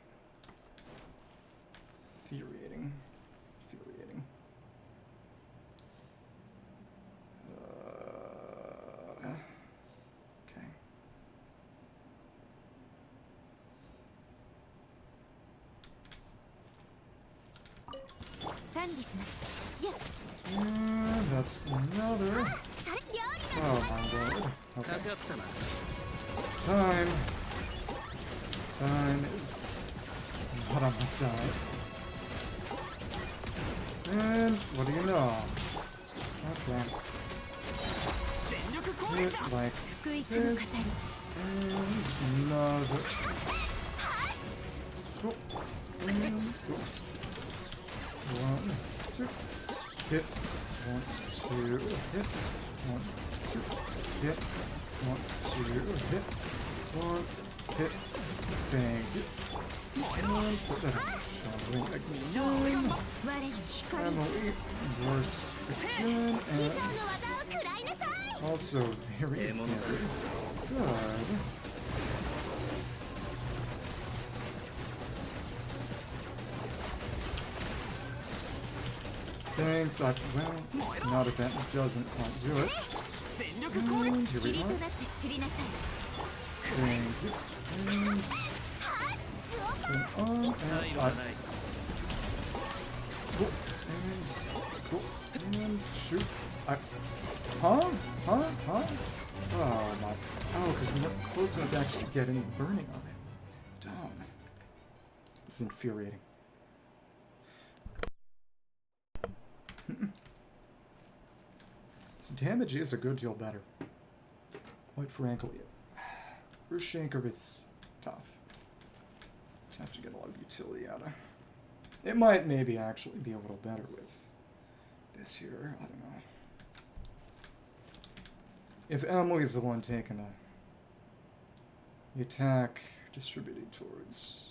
Infuriating. Infuriating. Okay. That's another. Oh my god. Okay. Time. Time is not on my side. And what do you know? Okay. Hit like this. And another. Cool. And cool. 1, 2. Hit. 1, 2. Hit. 1, 2. Hit. 1, 2. Hit. 1. Hit. Thank you. And put that shoveling again. Emily, worse again, and also very good. Thanks, well, not if that doesn't quite do it. And here we are. Thank you. And on, and I... Cool, and... Cool, and shoot. Huh? Huh? Huh? Oh my... Oh, because we weren't close enough to actually get any burning on it. Dumb. This is infuriating. This damage is a good deal better. Quite frankly, Rushanker is tough. Have to get a lot of utility out of. It might maybe actually be a little better with this here. I don't know. If Emily's the one taking the attack distributed towards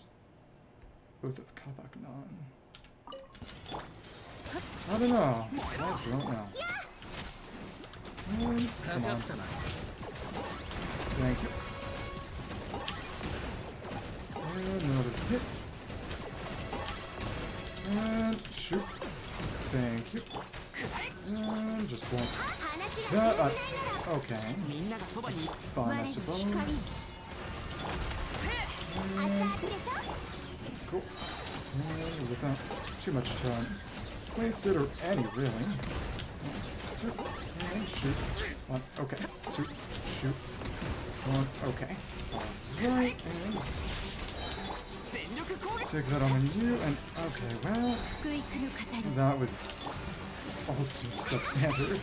both of Kabaknan. I don't know. I don't know. Come on. Thank you. Another hit. And shoot. Thank you. And just like that. Okay. That's fine, I suppose. And cool. And without too much time. Place it or any, really. Two. And shoot. One. Okay. Two. Shoot. One. Okay. Alright. And take that on you, and okay, well, that was also substandard.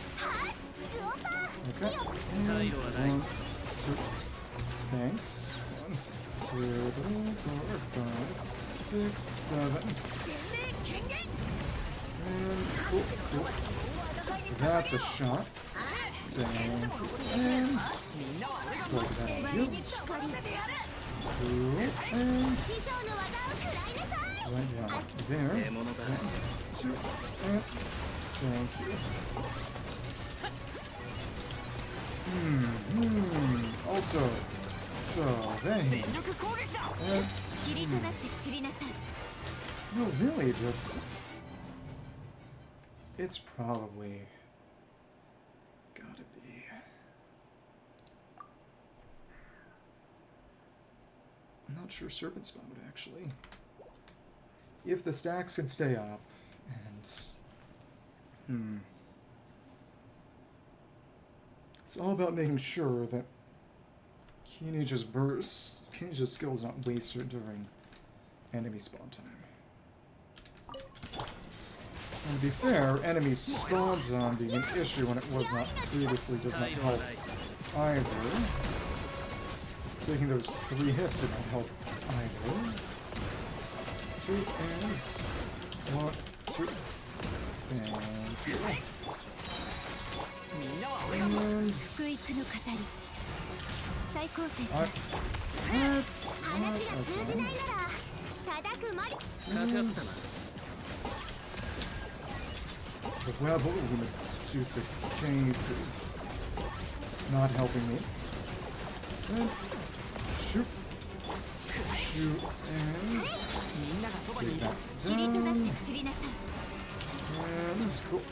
Okay, and 1, 2, thanks. 1, 2, 3, 4, 5, 6, 7. And cool, cool. That's a shot. Thank you. And slow that on you. Cool, and right down there. And 2, and thank you. Also, so they. No, really, just. It's probably gotta be. I'm not sure Serpent Spine would actually. If the stacks can stay up, and it's all about making sure that Kinich's burst, Kinich's skill is not wasted during enemy spawn time. And to be fair, enemy spawn time being an issue when it was not previously does not help either. Taking those 3 hits did not help either. 2 and 1, 2. Thank you. That's the web conducive case is not helping me. And shoot. Shoot and take that down. And cool.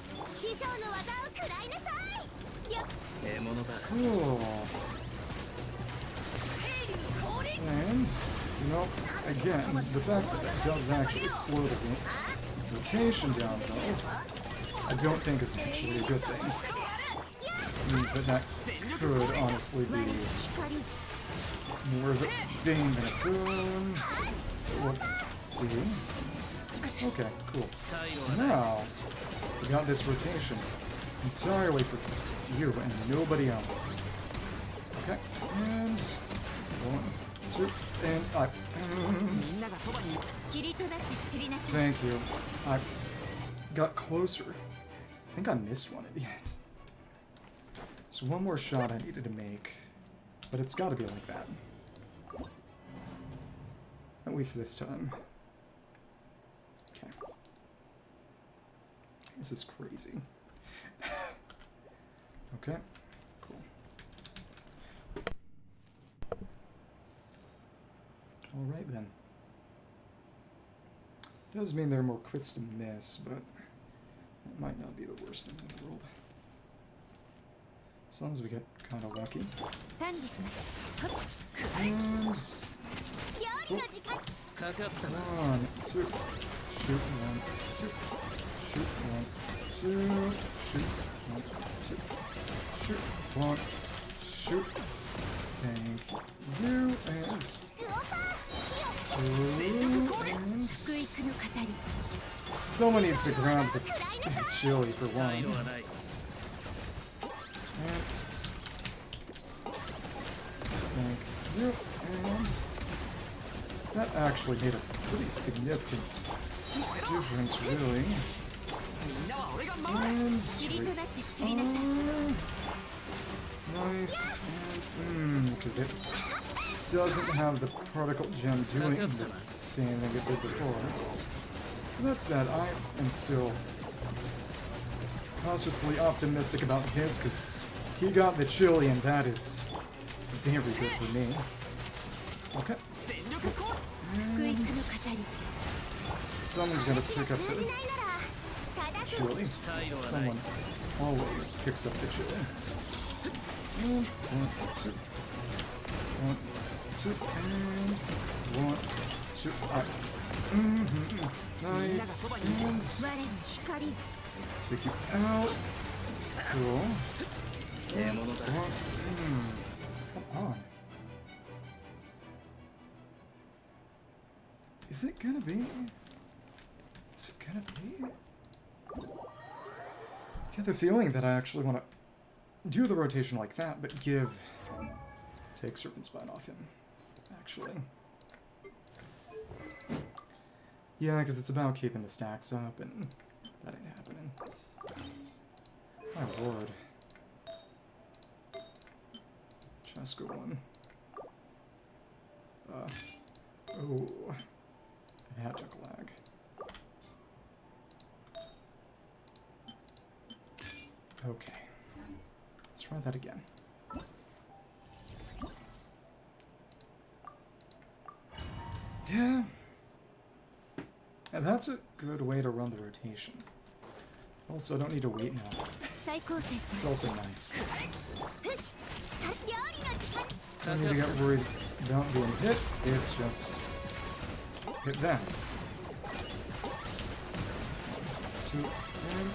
Cool. And, you know, again, the fact that that does actually slow the rotation down, though, I don't think is actually a good thing. It means that that could honestly be more of a bane than a boon. We'll see. Okay, cool. Now, we got this rotation entirely for you and nobody else. Okay, and 1, 2, and up. Thank you. I got closer. I think I missed one at the end. So one more shot I needed to make, but it's got to be like that. At least this time. Okay. This is crazy. Okay, cool. Alright then. Does mean there are more crits to miss, but that might not be the worst thing in the world. As long as we get kind of lucky. And... Oh. 1, 2, shoot, 1, 2, shoot, 1, 2, shoot, 1, 2, shoot, 1, shoot. Thank you, and... Someone needs to grab the chili for one. And thank you, and that actually made a pretty significant difference, really. And nice, and because it doesn't have the particle gem doing the same thing it did before. That said, I am still cautiously optimistic about his, because he got the chili, and that is very good for me. Okay. And someone's gonna pick up the chili. Someone always picks up the chili. And 1, 2. 1, 2, and 1, 2. Nice. And take you out. Cool. Come on. Is it gonna be? Is it gonna be? I get the feeling that I actually want to do the rotation like that, but take Serpent Spine off him, actually. Yeah, because it's about keeping the stacks up, and that ain't happening. My lord. Cheska one. Oh. That took lag. Okay. Let's try that again. Yeah. And that's a good way to run the rotation. Also, I don't need to wait now. It's also nice. Don't need to get worried about being hit. It's just hit that. 2 and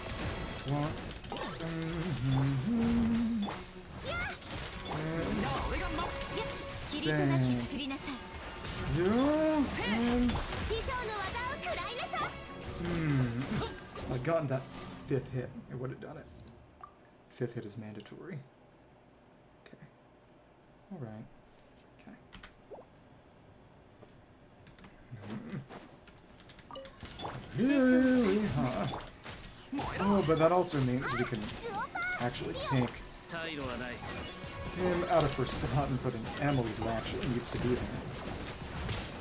1. I'd gotten that 5th hit, it would have done it. 5th hit is mandatory. Okay. Alright. Okay. Really hot. Oh, but that also means we can actually take him out of her slot and put an Emily who actually needs to be there.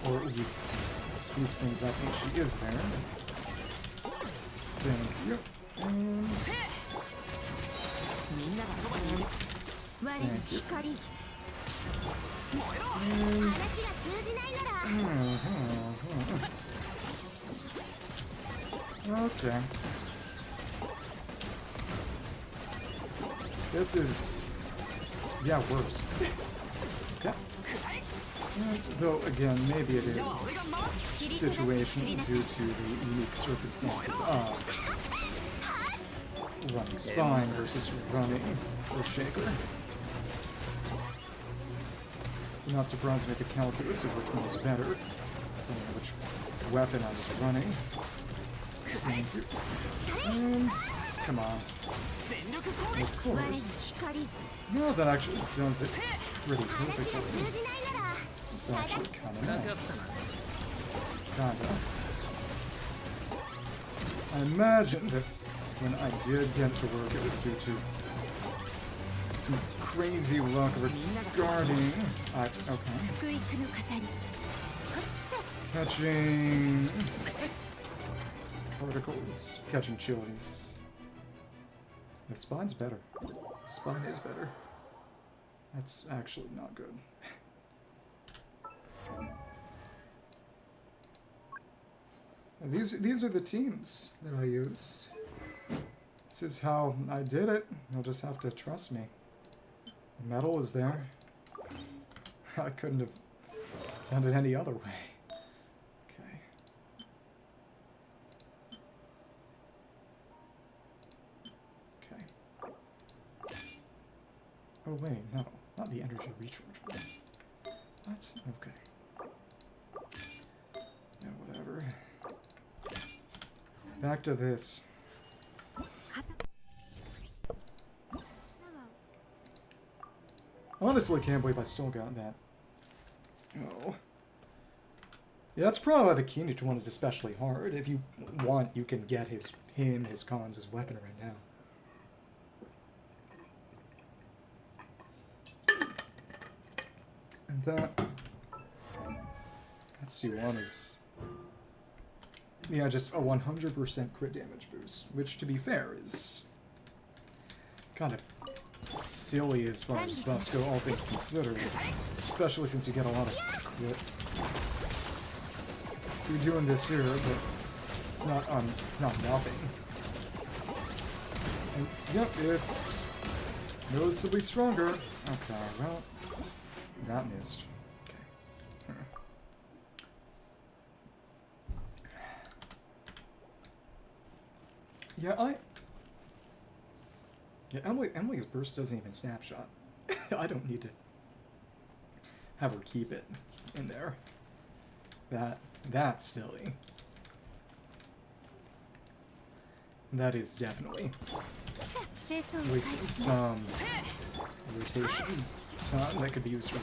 Or at least speeds things up when she is there. Thank you. And Thank you. Okay. This is... yeah, worse. Okay. Though, again, maybe it is situational due to the unique circumstances of running Spine versus running Shaker. I'm not surprised to make a calculus of which one is better, which weapon I was running. Thank you. And come on. Of course. No, that actually does it pretty perfectly. It's actually kind of nice. Kinda. I imagine that when I did get to work, it was due to some crazy luck regarding... okay. Catching... particles. Catching chilies. The Spine's better. Spine is better. That's actually not good. These are the teams that I used. This is how I did it. You'll just have to trust me. The metal is there. I couldn't have done it any other way. Okay. Okay. Oh wait, no. Not the energy recharge one. What? Okay. Yeah, whatever. Back to this. Honestly, can't believe I still got that. Oh. Yeah, that's probably why the Kinich one is especially hard. If you want, you can get his cons, his weapon right now. And that C1 is... yeah, just a 100% crit damage boost, which, to be fair, is kind of silly as far as buffs go, all things considered. Especially since you get a lot of crit. You're doing this here, but it's not nothing. And, yep, it's noticeably stronger. Okay, well, that missed. Okay. Yeah, Emily's burst doesn't even snapshot. I don't need to have her keep it in there. That's silly. That is definitely wasting some rotation time that could be used for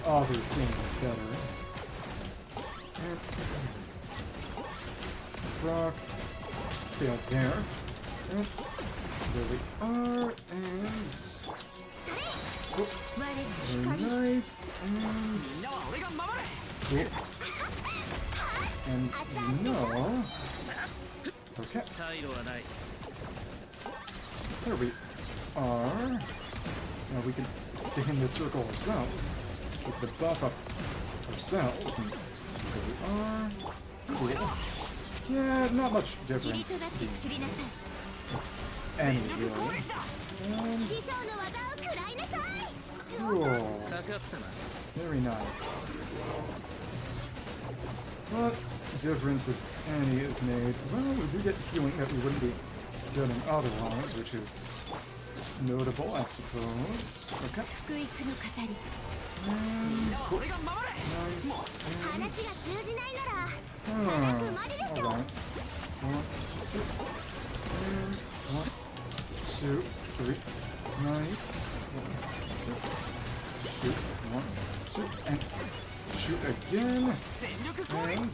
other things better. Rock. Failed there. And there we are, and... oh, very nice, and... cool. And no... okay. There we are. Now we can stay in the circle ourselves. Get the buff up ourselves, and there we are. Cool. Yeah, not much difference. Any really. Cool. Very nice. What difference, if any, is made? Well, we do get healing that we wouldn't be getting otherwise, which is notable, I suppose. Okay. And cool. Nice. And... alright. 1, 2. And 1, 2, 3. Nice. 1, 2. Shoot. 1, 2. And shoot again. And...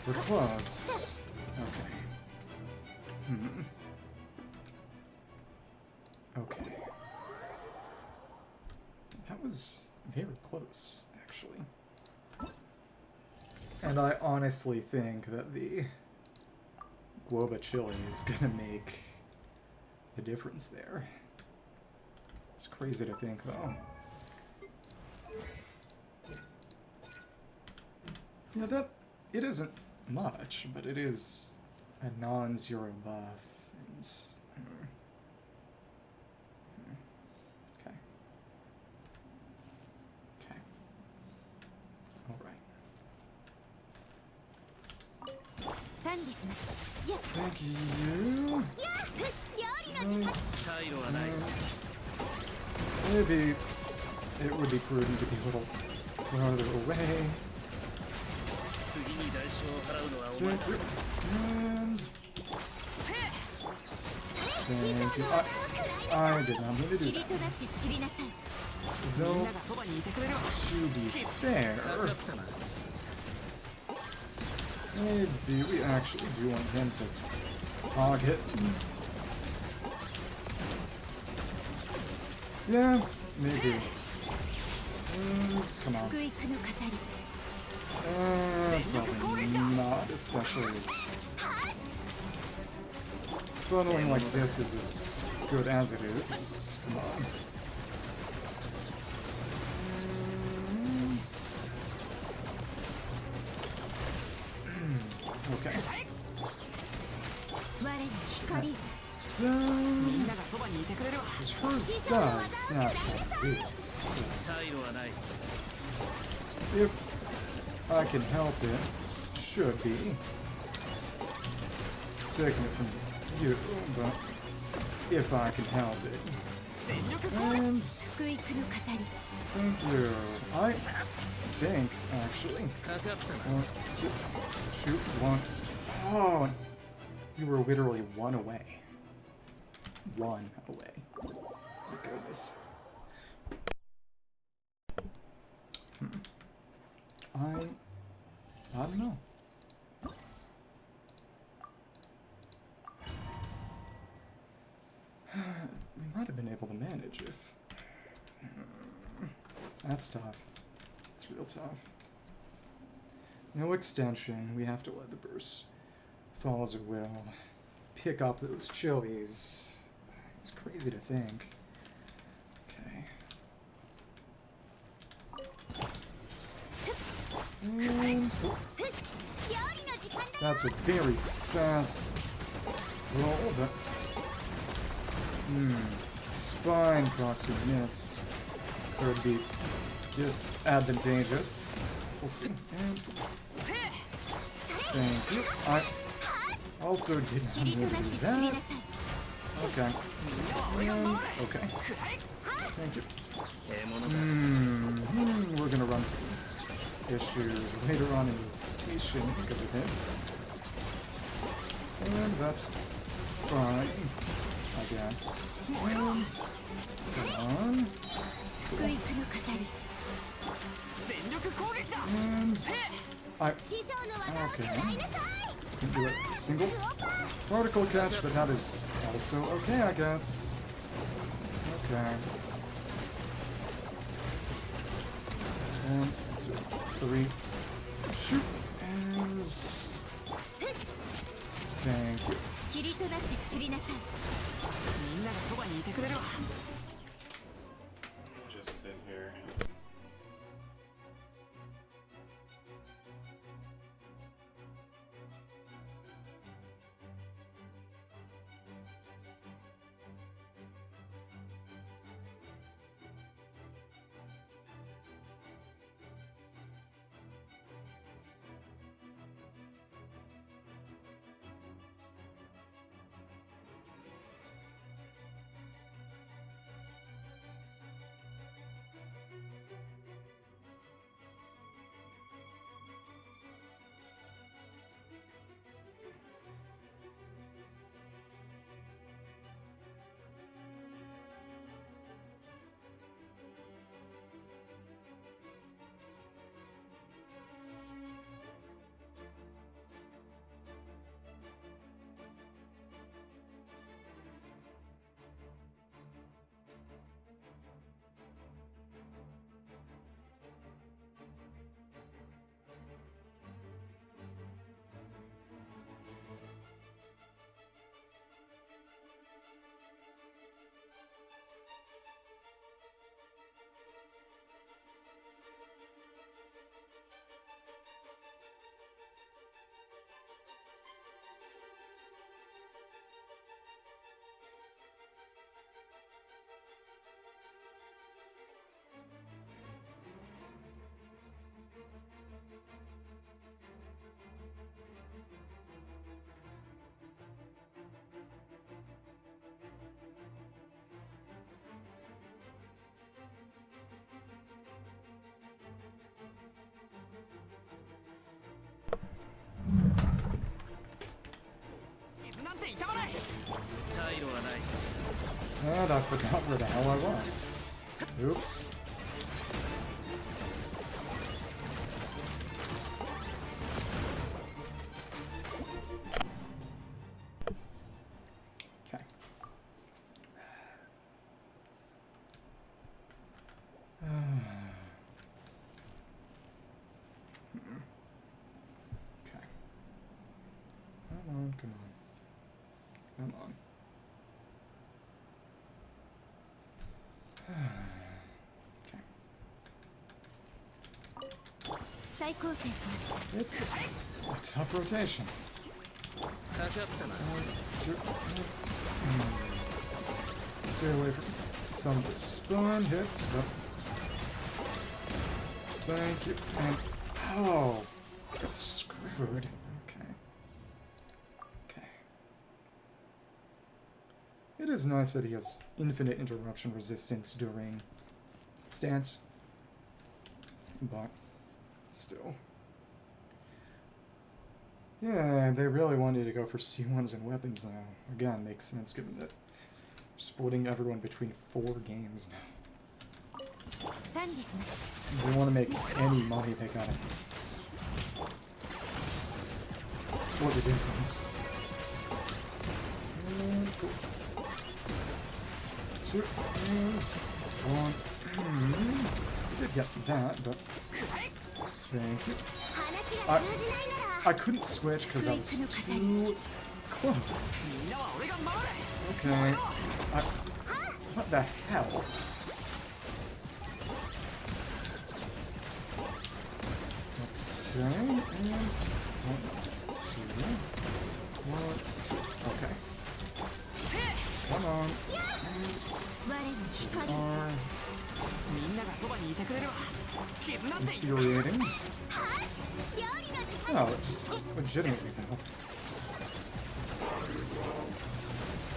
we're close. Okay. Okay. That was very close, actually. And I honestly think that the Guoba chili is gonna make a difference there. It's crazy to think, though. Yeah, that... It isn't much, but it is a non-zero buff. And, okay. Okay. Alright. Thank you. Nice. Maybe it would be prudent to be a little farther away. And thank you. I did not mean to do that. Though, to be fair, maybe we actually do want him to target. Yeah, maybe. Come on. Probably not, especially as funneling like this is as good as it is. Come on. Okay. Hers does snap like this, so if I can help it, should be taking it from you, but if I can help it. And thank you. I think, actually, want to shoot one. Oh, you were literally one away. One away. My goodness. I don't know. We might have been able to manage if... That's tough. It's real tough. No extension. We have to let the burst fall as it will. Pick up those chilies. It's crazy to think. Okay. And... That's a very fast roll, but... Spine procs we missed. Could be disadvantageous. We'll see. And thank you. I also did not need to do that. Okay. Okay. Thank you. We're gonna run into some issues later on in the rotation because of this. And that's fine, I guess. And come on. And okay. Can do a single particle catch, but that is also okay, I guess. Okay. 1, 2, 3. Shoot. And thank you. Just sit here. And I forgot where the hell I was. Oops. Okay. Okay. Come on, come on. Come on. It's a tough rotation. Stay away from some of the spawn hits, but thank you. And oh, got screwed. Okay. Okay. It is nice that he has infinite interruption resistance during stance, but still. Yeah, they really wanted to go for C1s and weapons now. Again, makes sense given that we're splitting everyone between 4 games now. If they want to make any money, they gotta split the difference. And cool. 2 games. 1. I did get that, but thank you. I couldn't switch because I was too close. Okay. What the hell? Okay, and 1, 2. Okay. Come on. Infuriating. Oh, it just legitimately though.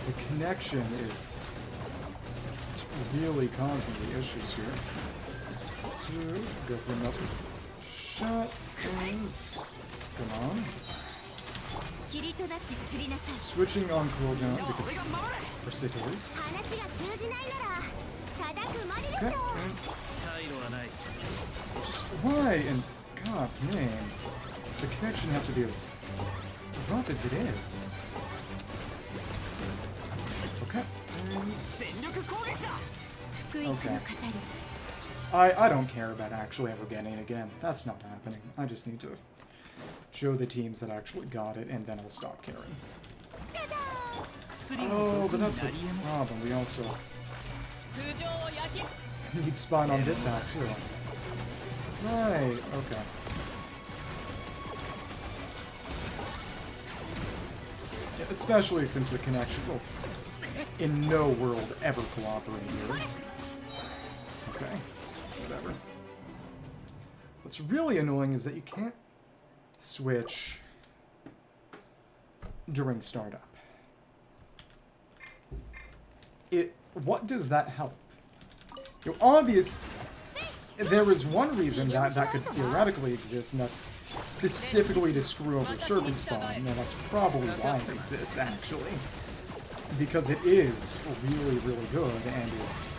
The connection is it's really causing the issues here. 2, go for another shot, please. Come on. Switching on cooldown because of course it is. Okay. Just why in God's name does the connection have to be as rough as it is? Okay. Okay. I don't care about actually ever getting it again. That's not happening. I just need to show the teams that actually got it, and then I'll stop caring. Oh, but that's the problem. We also need Spine on this act, too. Right, okay. Yeah, especially since the connection will in no world ever cooperate here. Okay, whatever. What's really annoying is that you can't switch during startup. What does that help? You know, obvious. There is one reason that could theoretically exist, and that's specifically to screw over Serpent Spine, and that's probably why it exists, actually. Because it is really, really good, and is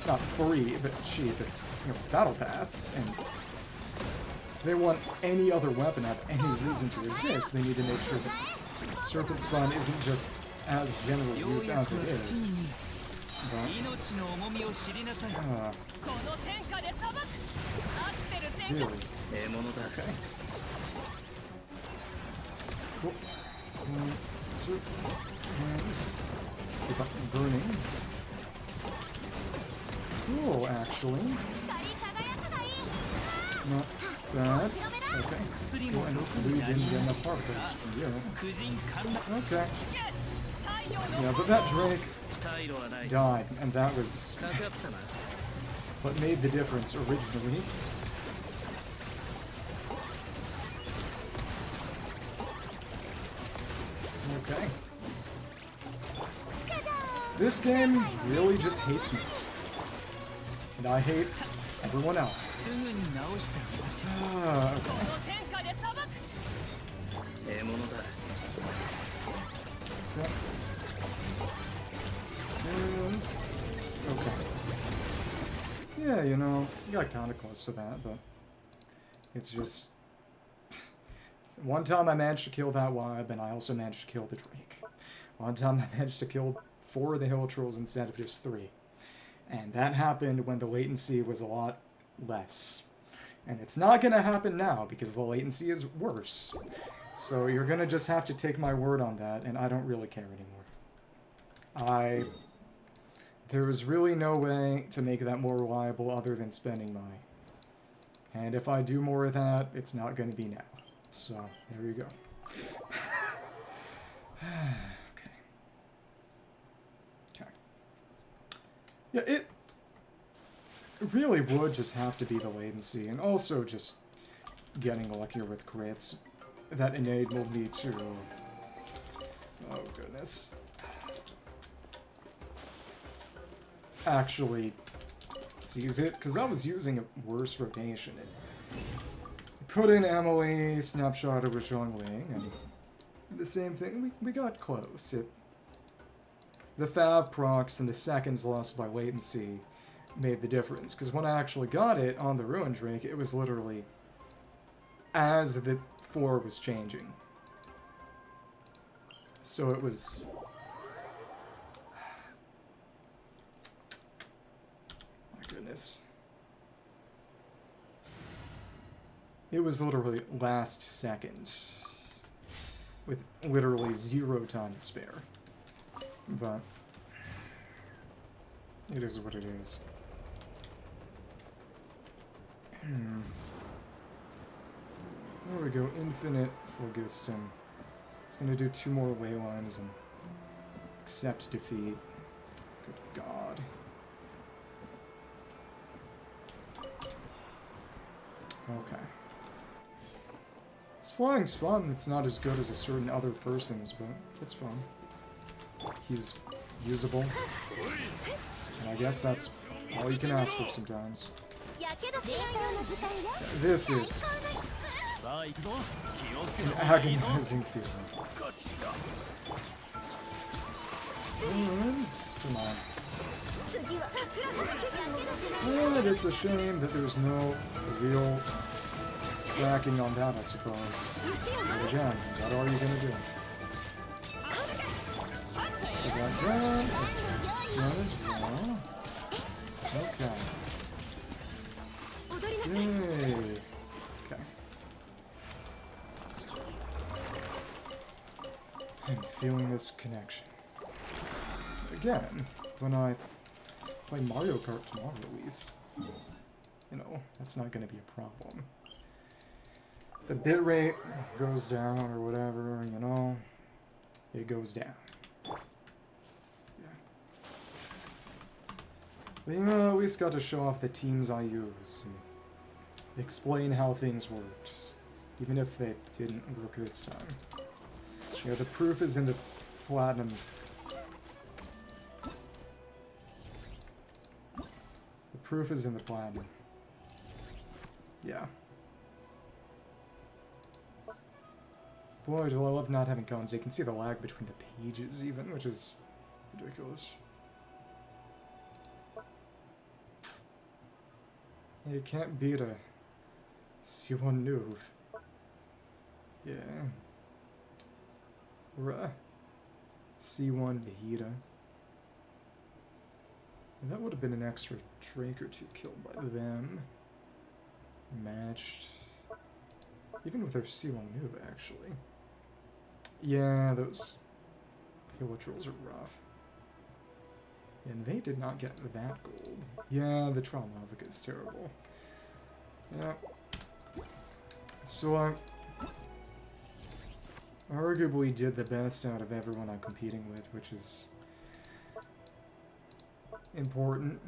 not free, but cheap. It's, you know, Battle Pass, and if they want any other weapon to have any reason to exist, they need to make sure that Serpent Spine isn't just as general use as it is. But, really? Okay. Cool. 1, 2, hands. Keep up burning. Cool, actually. Not bad. Okay. Well, and we didn't get enough particles from you. Okay. Yeah, but that Drake died, and that was what made the difference originally. Okay. This game really just hates me. And I hate everyone else. Okay. Okay. Okay. Yeah, you know, you got kind of close to that, but it's just... One time I managed to kill that Wayob, and I also managed to kill the Drake. One time I managed to kill 4 of the Hill Trolls instead of just 3. And that happened when the latency was a lot less. And it's not going to happen now, because the latency is worse. So you're going to just have to take my word on that, and I don't really care anymore. There was really no way to make that more reliable other than spending money. And if I do more of that, it's not going to be now. So, there you go. Okay. Okay. Yeah, it really would just have to be the latency, and also just getting luckier with crits that enabled me to... Oh, goodness. Actually seize it, because I was using a worse rotation. Put in Emily, snapshot of Ororon Wing, and the same thing. We got close. The Fav procs and the seconds lost by latency made the difference, because when I actually got it on the Ruin Drake, it was literally as the 4 was changing. So it was... My goodness. It was literally last second, with literally 0 time to spare. But it is what it is. There we go, Infinite Phlogiston. It's gonna do 2 more way lines and accept defeat. Good God. Okay. This flying's fun. It's not as good as a certain other person's, but it's fun. He's usable. And I guess that's all you can ask for sometimes. This is an agonizing feeling. And, come on. And it's a shame that there's no real tracking on that, I suppose. But again, what are you gonna do? We got that. That as well. Okay. Yay. Okay. I'm feeling this connection. Again, when I play Mario Kart tomorrow, at least, you know, that's not going to be a problem. The bitrate goes down or whatever, you know, it goes down. Yeah. But, you know, at least got to show off the teams I use and explain how things worked, even if they didn't work this time. Yeah, the proof is in the platinum. The proof is in the platinum. Yeah. Boy, do I love not having cones. You can see the lag between the pages even, which is ridiculous. You can't beat a C1 Nuve. Yeah. Or a C1 Nahida. And that would have been an extra Drake or 2 killed by them. Matched. Even with their C1 Nuve, actually. Yeah, those Trolls are rough. And they did not get that gold. Yeah, the Mavuika is terrible. Yeah. So I arguably did the best out of everyone I'm competing with, which is important.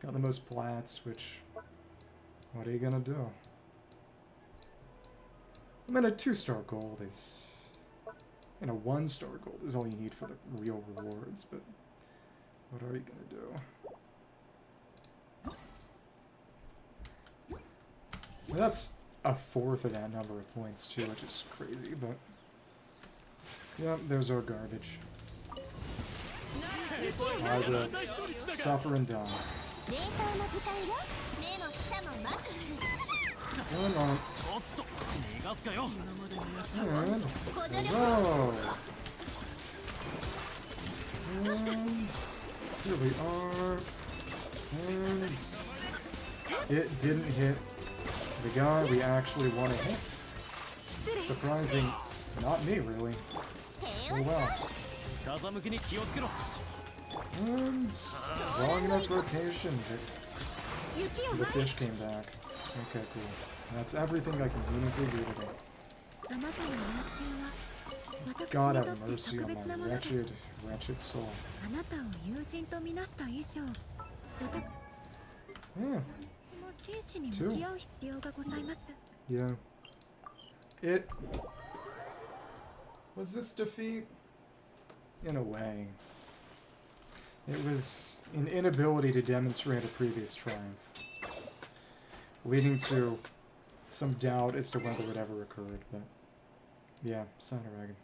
Got the most plats, which, what are you gonna do? I mean, a 2-star gold is, and a 1-star gold is all you need for the real rewards, but what are you gonna do? That's a fourth of that number of points too, which is crazy, but yeah, there's our garbage. I will suffer and die. Come on. And go. And here we are. And it didn't hit the guy we actually want to hit. Surprising, not me really. Oh well. And long enough rotation that the fish came back. Okay, cool. That's everything I can meaningfully do today. God have mercy on my wretched, wretched soul. Yeah. 2. Yeah. It... Was this defeat? In a way. It was an inability to demonstrate a previous triumph, leading to some doubt as to whether it ever occurred, but yeah, Saturagon.